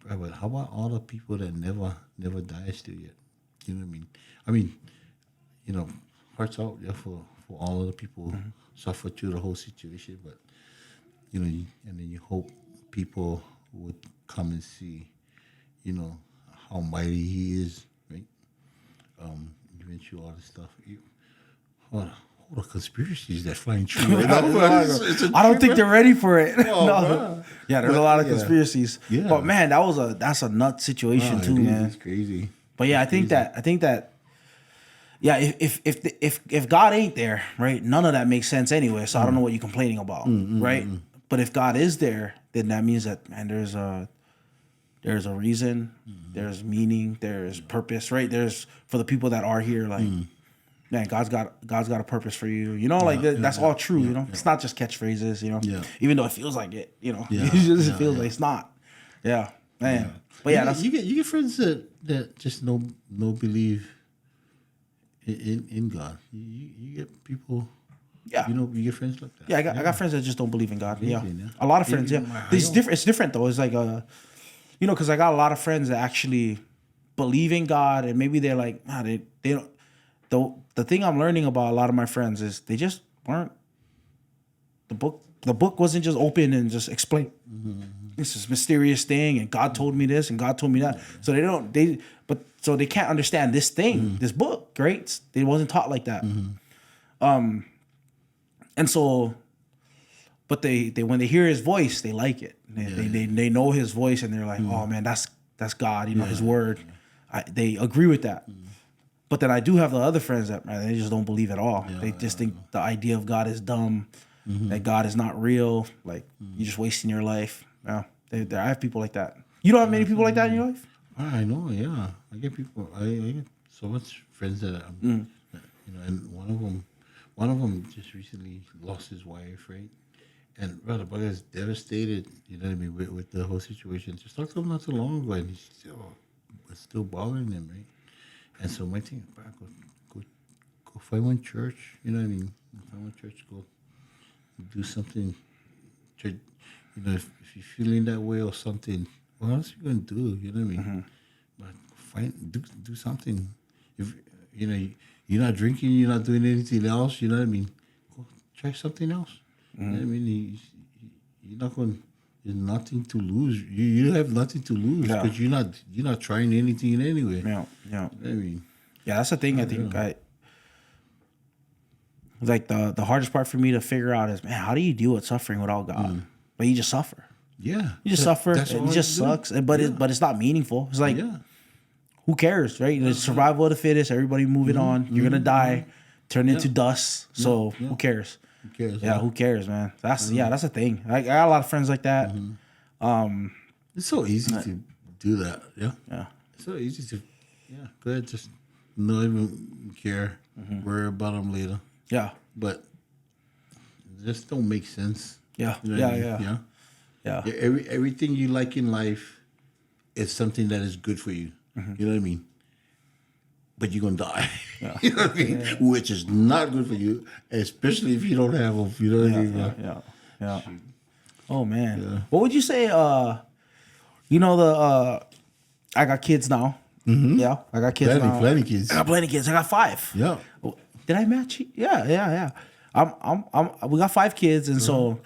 but how about all the people that never died still yet? You know what I mean? Hearts out there for all of the people who suffer through the whole situation, but and then you hope people would come and see, how mighty he is, right? You went through all this stuff. All the conspiracies that flying through right now. I don't think they're ready for it. Oh, no. Yeah, there's a lot of conspiracies. Yeah. But man, that's a nut situation too, man. It's crazy. But yeah, I think that yeah, if God ain't there, right, none of that makes sense anyway. So I don't know what you're complaining about, right? But if God is there, then that means that, man, there's a reason, there's meaning, there's purpose, right? There's for the people that are here, like, man, God's got a purpose for you. You know, like that's all true. You know, it's not just catchphrases. You know, even though it feels like it. You know, it just feels like it's not. Yeah, man. But yeah, you get friends that just no believe in God. You get people. Yeah, you get friends like that. Yeah, I got friends that just don't believe in God. Yeah, a lot of friends. Yeah, it's different. It's different though. It's like because I got a lot of friends that actually believe in God, and maybe they're like, they don't. The thing I'm learning about a lot of my friends is they just weren't. The book wasn't just open and just explain. This is mysterious thing, and God told me this, and God told me that. So so they can't understand this thing, this book, right? They wasn't taught like that. And so, but they when they hear his voice, they like it. They know his voice, and they're like, oh man, that's God, his word. They agree with that. But then I do have the other friends that, man, they just don't believe at all. They just think the idea of God is dumb, that God is not real. Like you're just wasting your life. Yeah, I have people like that. You don't have many people like that in your life? I know. Yeah, I get people. I get so much friends that and one of them just recently lost his wife, right? And brother Bugger is devastated. You know what I mean with the whole situation. Just talked to him not too long ago, and it's still bothering him, right? And so my thing, go find one church. You know what I mean? Find one church. Go do something. If you're feeling that way or something, what else are you gonna do? You know what I mean? But do something. If you're not drinking, you're not doing anything else. You know what I mean? Go try something else. You know what I mean? You're not going. There's nothing to lose. You have nothing to lose because you're not trying anything anyway. Yeah. You know what I mean? Yeah, that's the thing. I think like the hardest part for me to figure out is, man, how do you deal with suffering without God? But you just suffer. Yeah, you just suffer. And it just sucks. But it's not meaningful. It's like, who cares, right? It's survival of the fittest. Everybody moving on. You're gonna die, turn into dust. So who cares? Who cares? Yeah, who cares, man? That's the thing. I got a lot of friends like that. It's so easy to do that. Yeah. It's so easy to go ahead, just not even care. Worry about them later. Yeah. But it just don't make sense. Yeah. You know what I mean? Yeah. Everything you like in life is something that is good for you. You know what I mean? But you're gonna die. Yeah. You know what I mean? Which is not good for you, especially if you don't have them. You know what I mean? Yeah. Oh man. Yeah. What would you say? I got kids now. Yeah, I got kids now. Plenty kids. I got plenty kids. I got 5. Yeah. Did I match you? Yeah. We got 5 kids, and so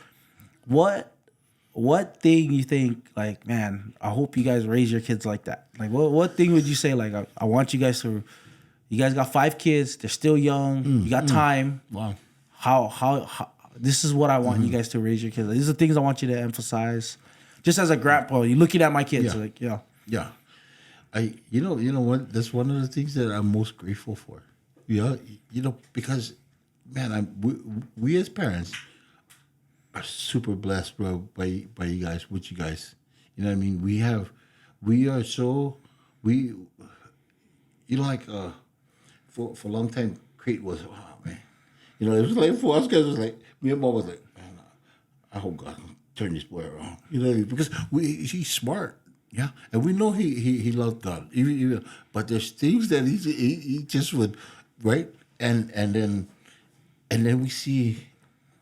what thing you think, like, man, I hope you guys raise your kids like that? Like, what thing would you say, like, I want you guys got 5 kids, they're still young, you got time. Wow. How this is what I want you guys to raise your kids. These are things I want you to emphasize. Just as a grandpa, you're looking at my kids, like, Yeah. You know what? That's one of the things that I'm most grateful for. Yeah. Because, man, we as parents are super blessed, bro, by you guys, with you guys. You know what I mean? For a long time, Crate was, oh man. It was like, for us guys, it was like, me and Mom was like, man, I hope God can turn this boy around. You know, because he's smart. Yeah. And we know he loved God. Even, but there's things that he just would, right? And then we see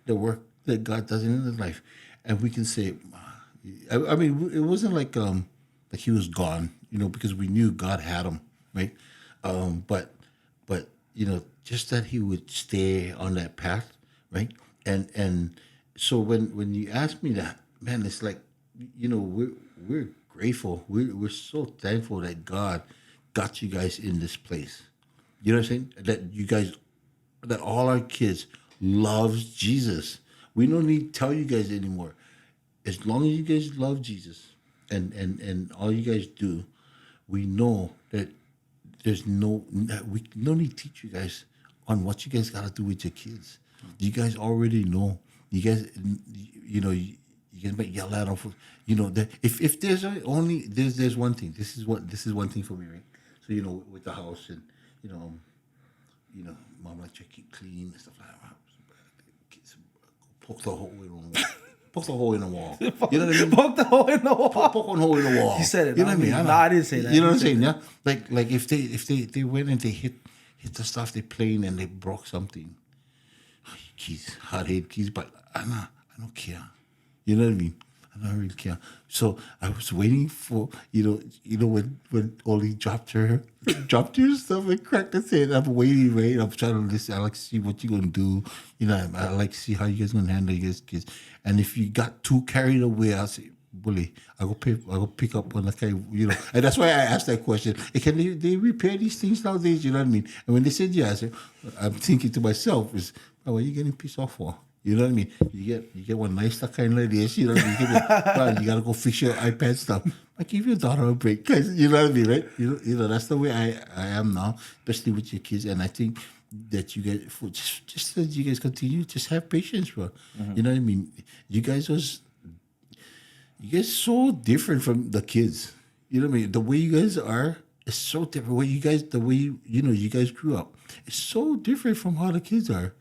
the work that God does in his life, and we can say, I mean, it wasn't like he was gone, because we knew God had him, right? But just that he would stay on that path, right? And so when you ask me that, man, it's like, we're grateful. We're so thankful that God got you guys in this place. You know what I'm saying? That all our kids loves Jesus. We don't need to tell you guys anymore. As long as you guys love Jesus and all you guys do, we know that we no need to teach you guys on what you guys got to do with your kids. You guys already know. You guys, you can yell at them for, you know, if there's only there's one thing. This is one thing for me, right? So you know, with the house and mom like to keep clean and stuff like that. Poke the hole in the wall. Poke the hole in the wall. You know what I mean? Poke the hole in the wall. Poke one hole in the wall. You said it. You know what I mean? No, I didn't say that. You know what I'm saying? Yeah. Like if they went and they hit the stuff they playing and they broke something. Kids, hard-headed kids, but I don't care. You know what I mean? I don't really care. So I was waiting for, when Oli dropped her stuff and cracked the head. I'm waiting, right? I'm trying to listen. I like to see what you're going to do. You know, I like to see how you guys going to handle your kids. And if you got too carried away, I'll say, bully, I go pick up one that kind, and that's why I asked that question. Hey, can they repair these things nowadays? You know what I mean? And when they said yes, I'm thinking to myself, what are you getting pissed off for? You know what I mean? You get one nice that kind of this, you know what I mean? You gotta go fix your iPad stuff. I give your daughter a break, cause you know what I mean, right? You know that's the way I am now, especially with your kids. And I think that you guys, just as you guys continue, just have patience, bro. Mm-hmm. You know what I mean? You guys so different from the kids. You know what I mean? The way you guys are is so different. The way you guys grew up, it's so different from how the kids are.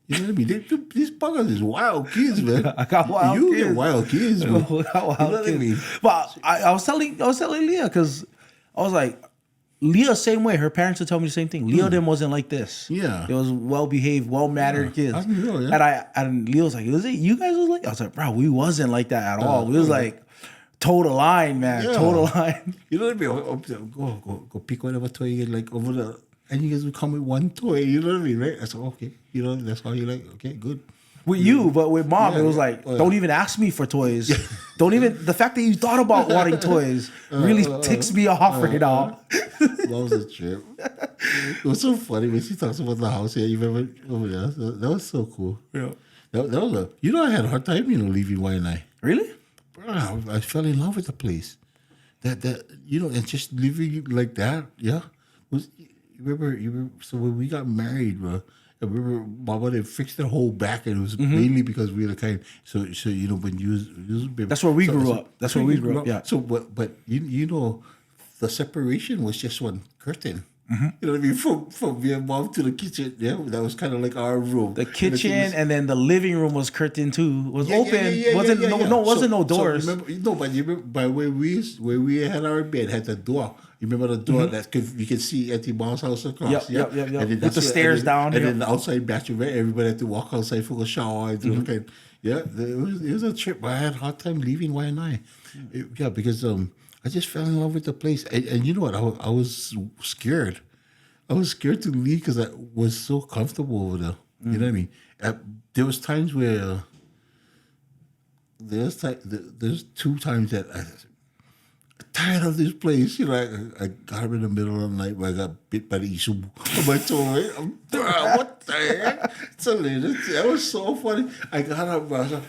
You know what I mean? These buggers is wild kids, man. I got wild kids. You get wild kids, man. You know what I mean? But I was telling Leah, because I was like, Leah, same way. Her parents would tell me the same thing. Leah them wasn't like this. Yeah. It was well-behaved, well-mannered kids. I know, yeah. And Leah was like, was it you guys was like? I was like, bro, we wasn't like that at all. We was like, toe the line, man. Yeah. Toe the line. You know what I mean? Go pick whatever toy you get, like over the, and you guys would come with one toy. You know what I mean, right? I said, okay. You know, that's how you like. Okay, good. With you, but with mom, it was like, don't even ask me for toys. Don't even, the fact that you thought about wanting toys really ticks me off right now. That was a trip. It was so funny when she talks about the house here. You remember over there? That was so cool. Yeah. That was I had a hard time, leaving Y&I. Really? Bro, I fell in love with the place. That and just living like that, yeah. You remember, so when we got married, bro, I remember Mama, they fixed the whole back, and it was mainly because we were the kind. So when you was baby, that's where we grew up. That's where we grew up. Yeah. So but the separation was just one curtain. Mm-hmm. You know what I mean? From me and Mom to the kitchen. Yeah, that was kind of like our room. The kitchen and then the living room was curtained too. Was open. Wasn't no doors. So remember where we had our bed had the door. You remember the door that you could see Auntie Mom's house across? Yep. And with the stairs down. And then the outside bathroom, right? Everybody had to walk outside for a shower. And it was a trip. But I had a hard time leaving Y&I. Because I just fell in love with the place. And you know what? I was scared. I was scared to leave because I was so comfortable over there. You know what I mean? There was times where... There's 2 times that I tired of this place. I got up in the middle of the night where I got bit by the issue on my toe. Right? What the heck? That was so funny. I got up, I was like,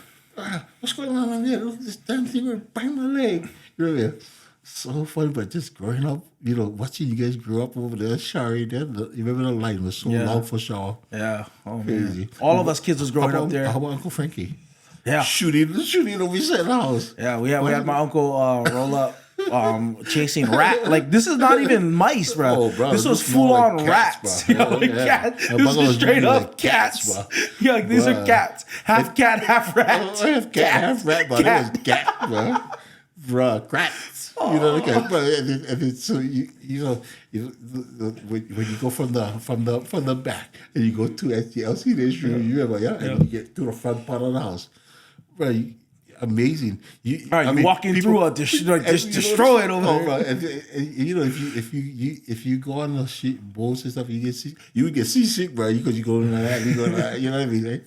what's going on here? Look, this damn thing will bite my leg. You know what I mean? So funny, but just growing up, watching you guys grow up over there, Shari, you remember the line was so loud for Shaw. Yeah. Oh, crazy. Man. All of us kids was growing up there. How about Uncle Frankie? Yeah. Shooting over beside the house. Yeah, we had my uncle roll up. Chasing rat, like this is not even mice, bro. Oh, bro, this was full on like rats. Cats. This is straight up cats. Bro. Yeah, like these are cats. Half cat, half rat. Half cat, half rat, but it was cat, bro. Bro, rats. You know, and then so when you go from the back and you go to LCD's room, you remember, and you get to the front part of the house, bro. Amazing. You're walking through just destroy it over there. And if you go on the boats and stuff, you get seasick, bro, because you go in that, you know what I mean, right?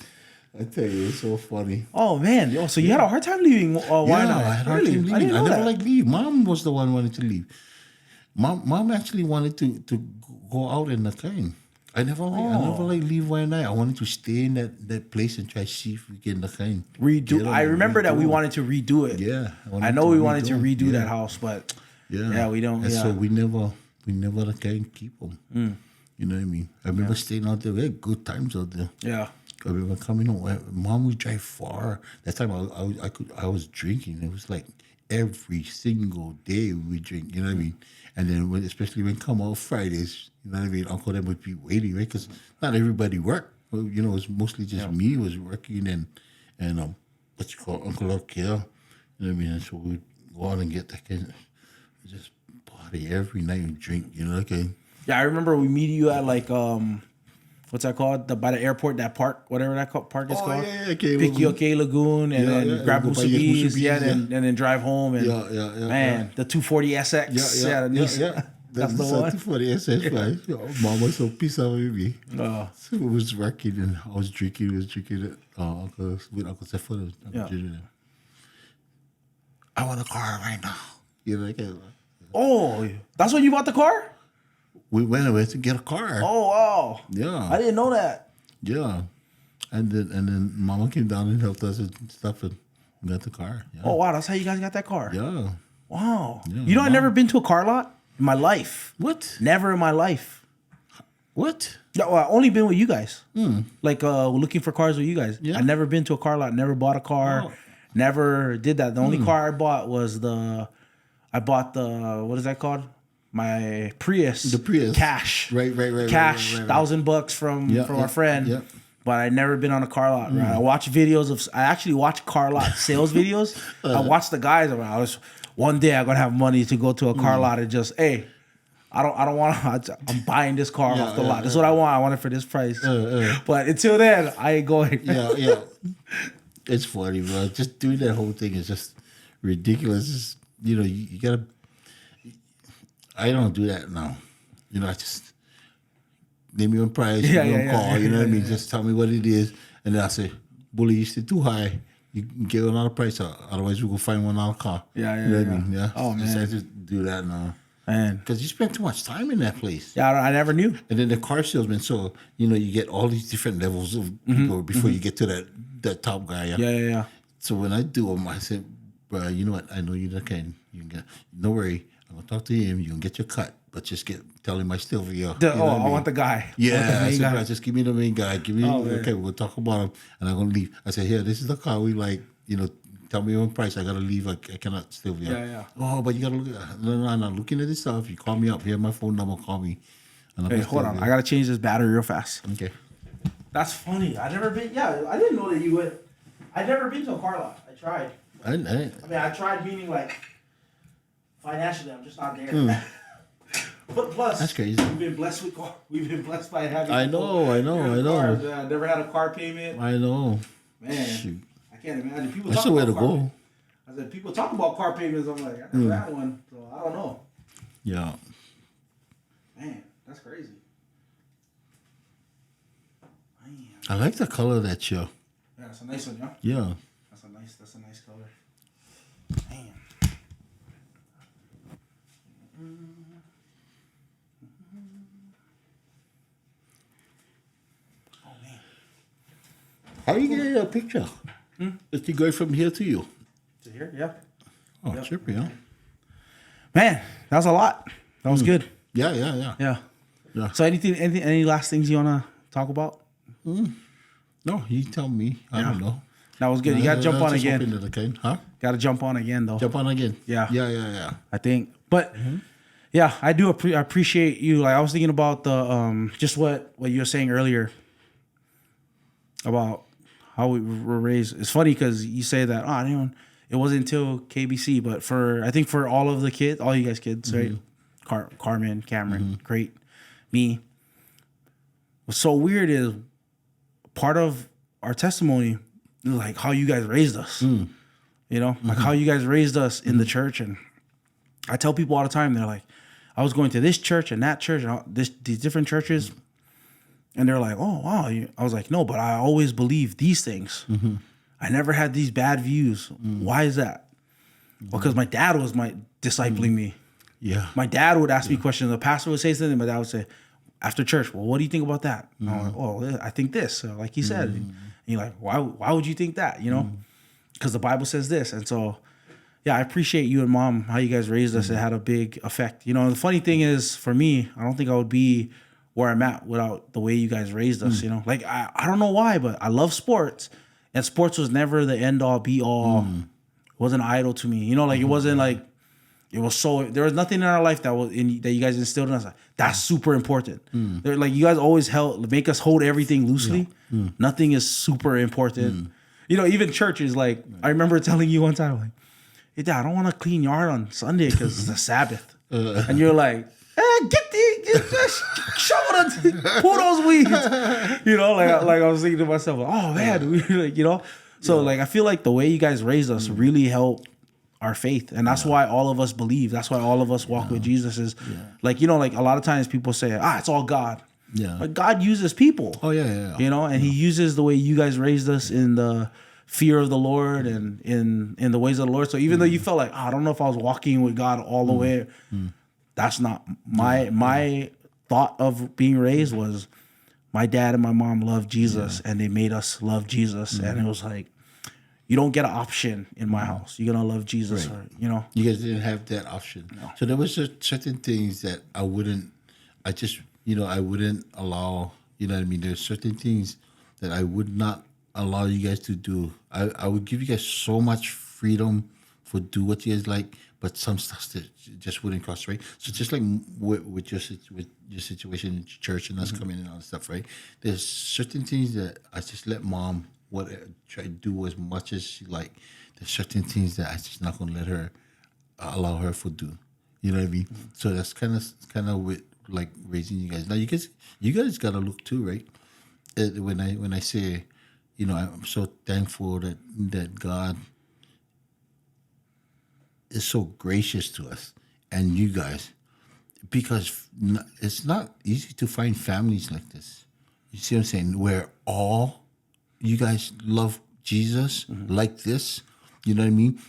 I tell you, it's so funny. Oh man! So you had a hard time leaving? Why not? I had a hard time leaving. I never liked leave. Mom was the one who wanted to leave. Mom actually wanted to go out in the kind. I never leave Y&I. I wanted to stay in that place and try to see if we can redo. I remember that we wanted to redo it. Yeah, I know we wanted to redo that house, but we don't. And so we never can keep them. You know what I mean? I remember staying out there. We had good times out there. Yeah. I remember coming home. Mom would drive far. That time I was drinking. It was like every single day we would drink. You know what I mean? And then especially when come out Fridays, you know what I mean? Uncle them would be waiting, right? Because not everybody worked. Well, you know, it was mostly just me was working and what you call Uncle Arkel. You know what I mean? And so we'd go out and get that kind of just party every night and drink. You know, okay. Yeah, I remember we meet you at like what's that called? By the airport, that park, whatever that park is called. Yeah, okay. Pick you okay Lagoon and then grab Musubis, and then drive home and man, the 240 SX. Yeah. That's the one. 240 SX, right? Mom was so pissed off with me. So it was working and I was drinking. With Uncle Stefan. I want a car right now. You know, like, oh, that's when you bought the car? We went away to get a car. Oh wow! Yeah, I didn't know that. Yeah, and then Mama came down and helped us and stuff, and we got the car. Yeah. Oh wow, that's how you guys got that car. Yeah. Wow. Yeah, you know, I've never been to a car lot in my life. What? Never in my life. What? No, I've only been with you guys. Like looking for cars with you guys. Yeah. I've never been to a car lot. Never bought a car. Oh. Never did that. The only car I bought was what is that called? My Prius. The Prius. Cash. Right. Cash. Right. $1,000 from our friend. Yeah. But I never been on a car lot. Right? I actually watch car lot sales videos. I watch the guys. One day I'm gonna have money to go to a car lot and just, hey, I don't want to. I'm buying this car off the lot. That's what I want. I want it for this price. But until then, I ain't going. Yeah. It's funny, bro. Just doing that whole thing is just ridiculous. It's, you know, you gotta. I don't do that now. You know, I just name your price, call. You know what I mean? Just tell me what it is, and then I say, "Bully, you still too high. You can get another price out. Otherwise, we go find one other car." You know what I mean? Yeah. Oh man, I just do that now. Man, because you spend too much time in that place. Yeah, I never knew. And then the car salesman, so you know, you get all these different levels of people before you get to that top guy. Yeah. So when I do them, I say, "Bro, you know what? I know you're the kind. You can get. No worry. I'm gonna talk to him. You can get your cut, but just tell him I still for you." I want the guy. Yeah, I said, "Bro, just give me the main guy. Give me okay. We'll talk about him, and I'm gonna leave." I said, "Here, this is the car we like. You know, tell me one price. I gotta leave. I cannot still for you." Yeah. Oh, but you gotta look. No, I'm not looking at this stuff. You call me up. Here, my phone number. Call me. And hey, hold on. I gotta change this battery real fast. Okay. That's funny. I never been. Yeah, I didn't know that you would. I've never been to a car lot. I tried. I mean, I tried meaning like. Financially, I'm just not there. But plus, that's crazy. We've been blessed by having. I know. Cars. I never had a car payment. I know. Man, shoot. I can't imagine people. That's the way to go. I said people talk about car payments. I'm like, I never had one, so I don't know. Yeah. Man, that's crazy. Man. I like the color of that show. Yeah, it's a nice one, yeah. Yeah. That's a nice color. Man. How are you getting a picture? Is he going from here to you? To here, yeah. Oh, yep. Trippy, huh? Man, that was a lot. That was good. Yeah. So any last things you wanna talk about? No, you tell me. I don't know. That was good. You gotta jump on again. Huh? Gotta jump on again though. Jump on again. Yeah. I think, but yeah, I do appreciate you. Like I was thinking about the just what you were saying earlier about how we were raised. It's funny because you say that it wasn't until KBC, but I think for all of the kids, all you guys kids, right? Carmen, Cameron, Crate, me. What's so weird is part of our testimony, like how you guys raised us. You know, like how you guys raised us in the church. And I tell people all the time, they're like, I was going to this church and that church and these different churches. And they're like, oh, wow. I was like, no, but I always believed these things. I never had these bad views. Why is that? Because my dad was discipling me. Yeah. My dad would ask me questions. The pastor would say something. My dad would say, after church, well, what do you think about that? I'm like, oh, I think this. So like he said. And you're like, why would you think that? You know? Because the Bible says this. And so, yeah, I appreciate you and Mom, how you guys raised us. It had a big effect. You know, the funny thing is, for me, I don't think I would be where I'm at without the way you guys raised us. You know, like I don't know why, but I love sports, and sports was never the end all be all. It wasn't idol to me. You know, like it wasn't like. It was so. There was nothing in our life that that you guys instilled in us. Like, that's super important. They're like you guys always make us hold everything loosely. Nothing is super important. You know, even church is like. I remember telling you one time, like, "Hey, Dad, I don't want to clean yard on Sunday because it's a Sabbath," and you're like, shovel them, pull those weeds. You know, like I was thinking to myself, oh man, we like, you know. So like I feel like the way you guys raised us really helped our faith, and that's why all of us believe. That's why all of us walk with Jesus. Is like, you know, like a lot of times people say, it's all God. Yeah, but God uses people. Oh yeah. You know, and He uses the way you guys raised us in the fear of the Lord and in the ways of the Lord. So even though you felt like, I don't know if I was walking with God all the way, that's not my thought of being raised. Was my dad and my mom loved Jesus, and they made us love Jesus, and it was like, you don't get an option in my house. You're gonna love Jesus, or, you know. You guys didn't have that option. No. So there was certain things that I wouldn't allow. You know what I mean? There's certain things that I would not allow you guys to do. I would give you guys so much freedom for do what you guys like, but some stuff that just wouldn't cross, right? So just like with your situation in church and us coming in and all that stuff, right? There's certain things that I just let mom try to do as much as she like. There's certain things that I just not gonna let her allow her to do. You know what I mean? So that's kind of with like raising you guys. Now you guys gotta look too, right? When I say, you know, I'm so thankful that God is so gracious to us and you guys, because it's not easy to find families like this. You see what I'm saying? Where all you guys love Jesus like this. You know what I mean?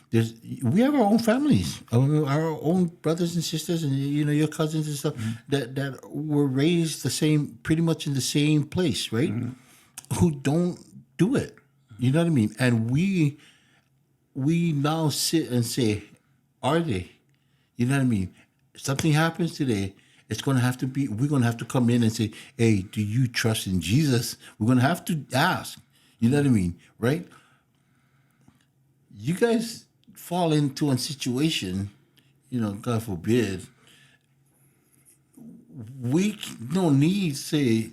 We have our own families, our own brothers and sisters, and you know your cousins and stuff that were raised pretty much in the same place, right? Who don't do it. You know what I mean? And we now sit and say, are they? You know what I mean? If something happens today, we're going to have to come in and say, hey, do you trust in Jesus? We're going to have to ask. You know what I mean? Right? You guys fall into a situation, you know, God forbid, we don't need say,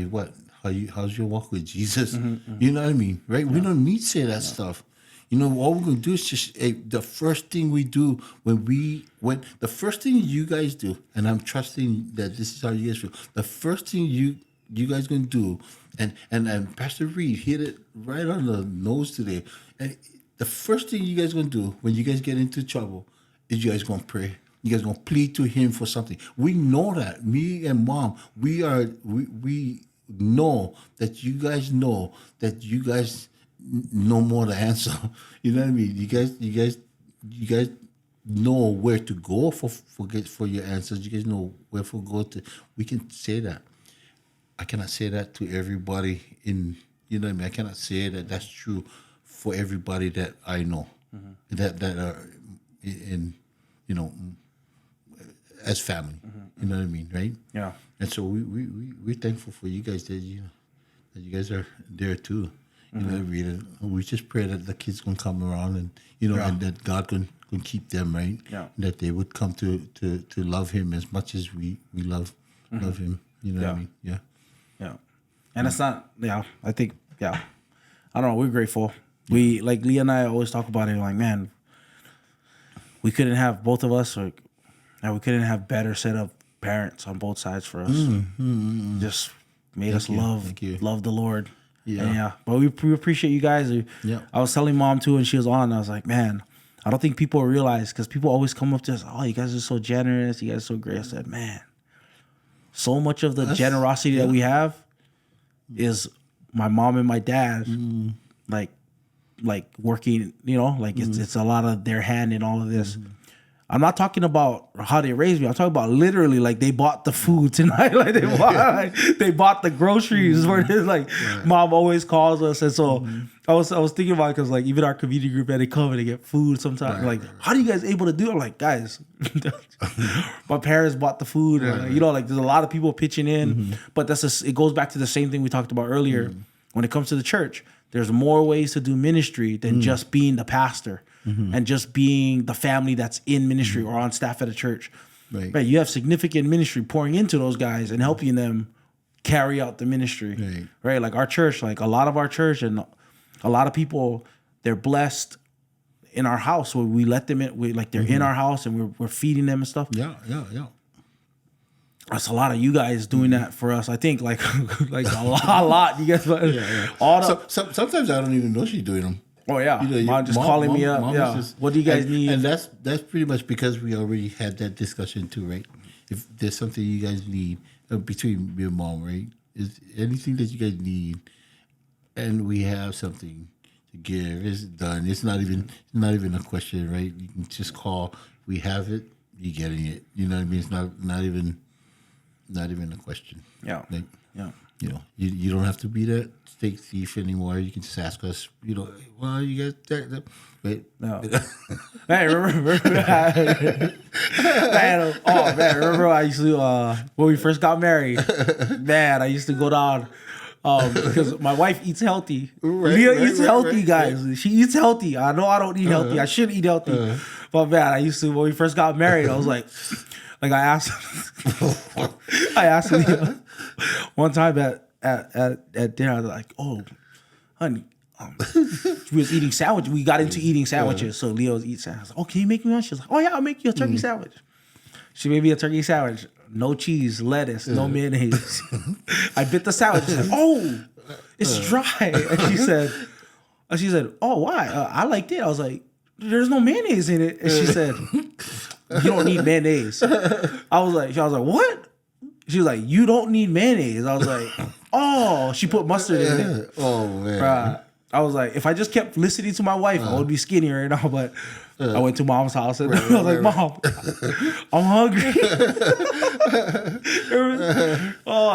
what? How's your walk with Jesus? You know what I mean? Right? Yeah. We don't need to say that stuff. You know, all we're going to do is just, the first thing we do when the first thing you guys do, and I'm trusting that this is how you guys feel, the first thing you guys going to do, and Pastor Reed hit it right on the nose today, and the first thing you guys going to do when you guys get into trouble is you guys going to pray. You guys going to plead to Him for something. We know that. Me and Mom, we know that you guys know no more the answer. You know what I mean? You guys know where to go for your answers. You guys know where to go to. We can say that. I cannot say that to everybody you know what I mean? I cannot say that that's true for everybody that I know that are in, you know, as family. You know what I mean, right? Yeah. And so we're thankful for you guys that you guys are there too. You know, we just pray that the kids gonna come around and you know, and that God can keep them, right? Yeah. That they would come to love Him as much as we love Him. You know what I mean? Yeah. Yeah. And it's not. Yeah. I think. Yeah. I don't know. We're grateful. We like Leah and I always talk about it. Like, man, we couldn't have both of us, and we couldn't have better set of parents on both sides for us. Just made us love the Lord. Yeah. But we appreciate you guys. Yeah. I was telling Mom too, and she was on. I was like, man, I don't think people realize, because people always come up to us, oh, you guys are so generous. You guys are so great. I said, man, so much of the generosity that we have is my mom and my dad, like working, you know, like it's a lot of their hand in all of this. I'm not talking about how they raised me. I'm talking about literally like they bought the food tonight. Like they bought the groceries. Where it's like mom always calls us, and so I was thinking about it because like even our community group had to come and they get food sometimes. Like, how are you guys able to do it? I'm like, guys, my parents bought the food. And, you know, like there's a lot of people pitching in, but it goes back to the same thing we talked about earlier. When it comes to the church, there's more ways to do ministry than just being the pastor. And just being the family that's in ministry or on staff at a church. Right. You have significant ministry pouring into those guys and helping them carry out the ministry. Right. Like our church, like a lot of our church and a lot of people, they're blessed in our house where we let them in. They're in our house and we're feeding them and stuff. Yeah. That's a lot of you guys doing that for us. I think like a lot. You guys, sometimes I don't even know she's doing them. Oh yeah, mom just calling me up. Yeah, just, what do you guys need? And that's pretty much because we already had that discussion too, right? If there's something you guys need between me and mom, right? Is anything that you guys need, and we have something to give, it's done. It's not even a question, right? You can just call. We have it. You're getting it. You know what I mean? It's not even a question. Yeah. Like, yeah. You know, you don't have to be that steak thief anymore. You can just ask us, you know, well, you guys, wait. No. Man, remember remember I used to, when we first got married, man, I used to go down, because my wife eats healthy. Leah eats healthy, guys. Right. She eats healthy. I know I don't eat healthy. I should eat healthy. But man, I used to, when we first got married, I was like I asked Leah one time at dinner, I was like, oh, honey, we was eating sandwiches. We got into eating sandwiches. So Leo was eating sandwiches. Oh, can you make me one? She was like, oh yeah, I'll make you a turkey sandwich. She made me a turkey sandwich. No cheese, lettuce, no mayonnaise. I bit the sandwich. She said, oh, it's dry. And she said, oh, why? I liked it. I was like, there's no mayonnaise in it. And she said, you don't need mayonnaise. I was like, what? She was like, you don't need mayonnaise. I was like, oh, she put mustard in it. Oh, man. I was like, if I just kept listening to my wife, I would be skinny right now. But I went to mom's house and I was like, Mom, I'm hungry.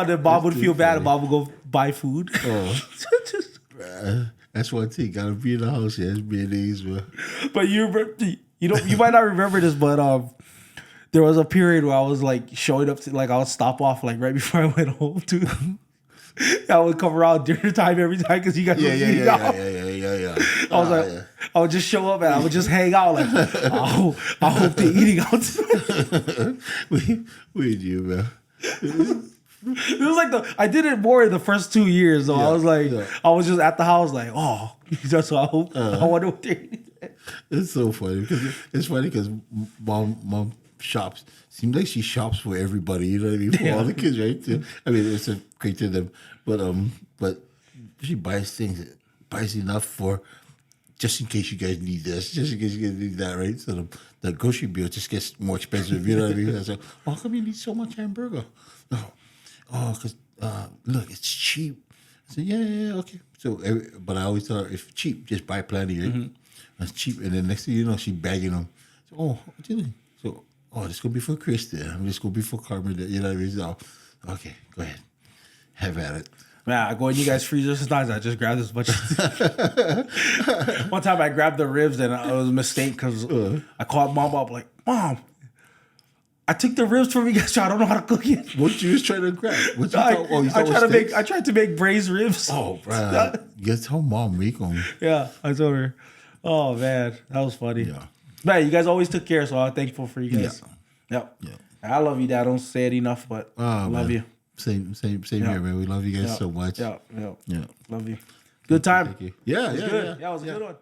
And then Bob would feel bad and Bob would go buy food. That's one thing. Gotta be in the house. Yeah, it's mayonnaise, bro. But you might not remember this, but there was a period where I was like showing up to, like, I would stop off like right before I went home too. I would come around dinner time every time because you guys were eating out. Yeah. I was like, I would just show up and I would just hang out like, I hope they're eating out tonight. we do, man. It was like I did it more in the first 2 years. So I was like, I was just at the house like, oh, that's what I hope. I wonder what they're eating. It's so funny because mom shops. Seems like she shops for everybody. You know what I mean? For all the kids, right? I mean, it's a great to them, but she buys enough for just in case you guys need this, just in case you guys need that, right? So the grocery bill just gets more expensive. You know what I mean? I said, how come you need so much hamburger? Oh, because look, it's cheap. I said, yeah, okay. So, but I always tell her, if cheap, just buy plenty, right? It's cheap, and then next thing you know, she's bagging them. So, what you doing? So, this gonna be for Krista. I'm just gonna be for Carmen. You know what I mean? So, okay, go ahead, have at it. Man, I go in you guys' freezer sometimes. I just grab as much. One time I grabbed the ribs and it was a mistake because I called Mom up like, Mom, I took the ribs from you guys. I don't know how to cook it. What you was trying to grab? I tried to make braised ribs. Oh, bro, guess how Mom make them? Yeah, I told her. Oh man, that was funny. Yeah, man, you guys always took care, so I'm thankful for you guys. Yeah. I love you, Dad. I don't say it enough, but I love you. Same here, man. We love you guys so much. Yeah. Love you. Good time. Thank you. Yeah, it was good. Yeah, it was a good one.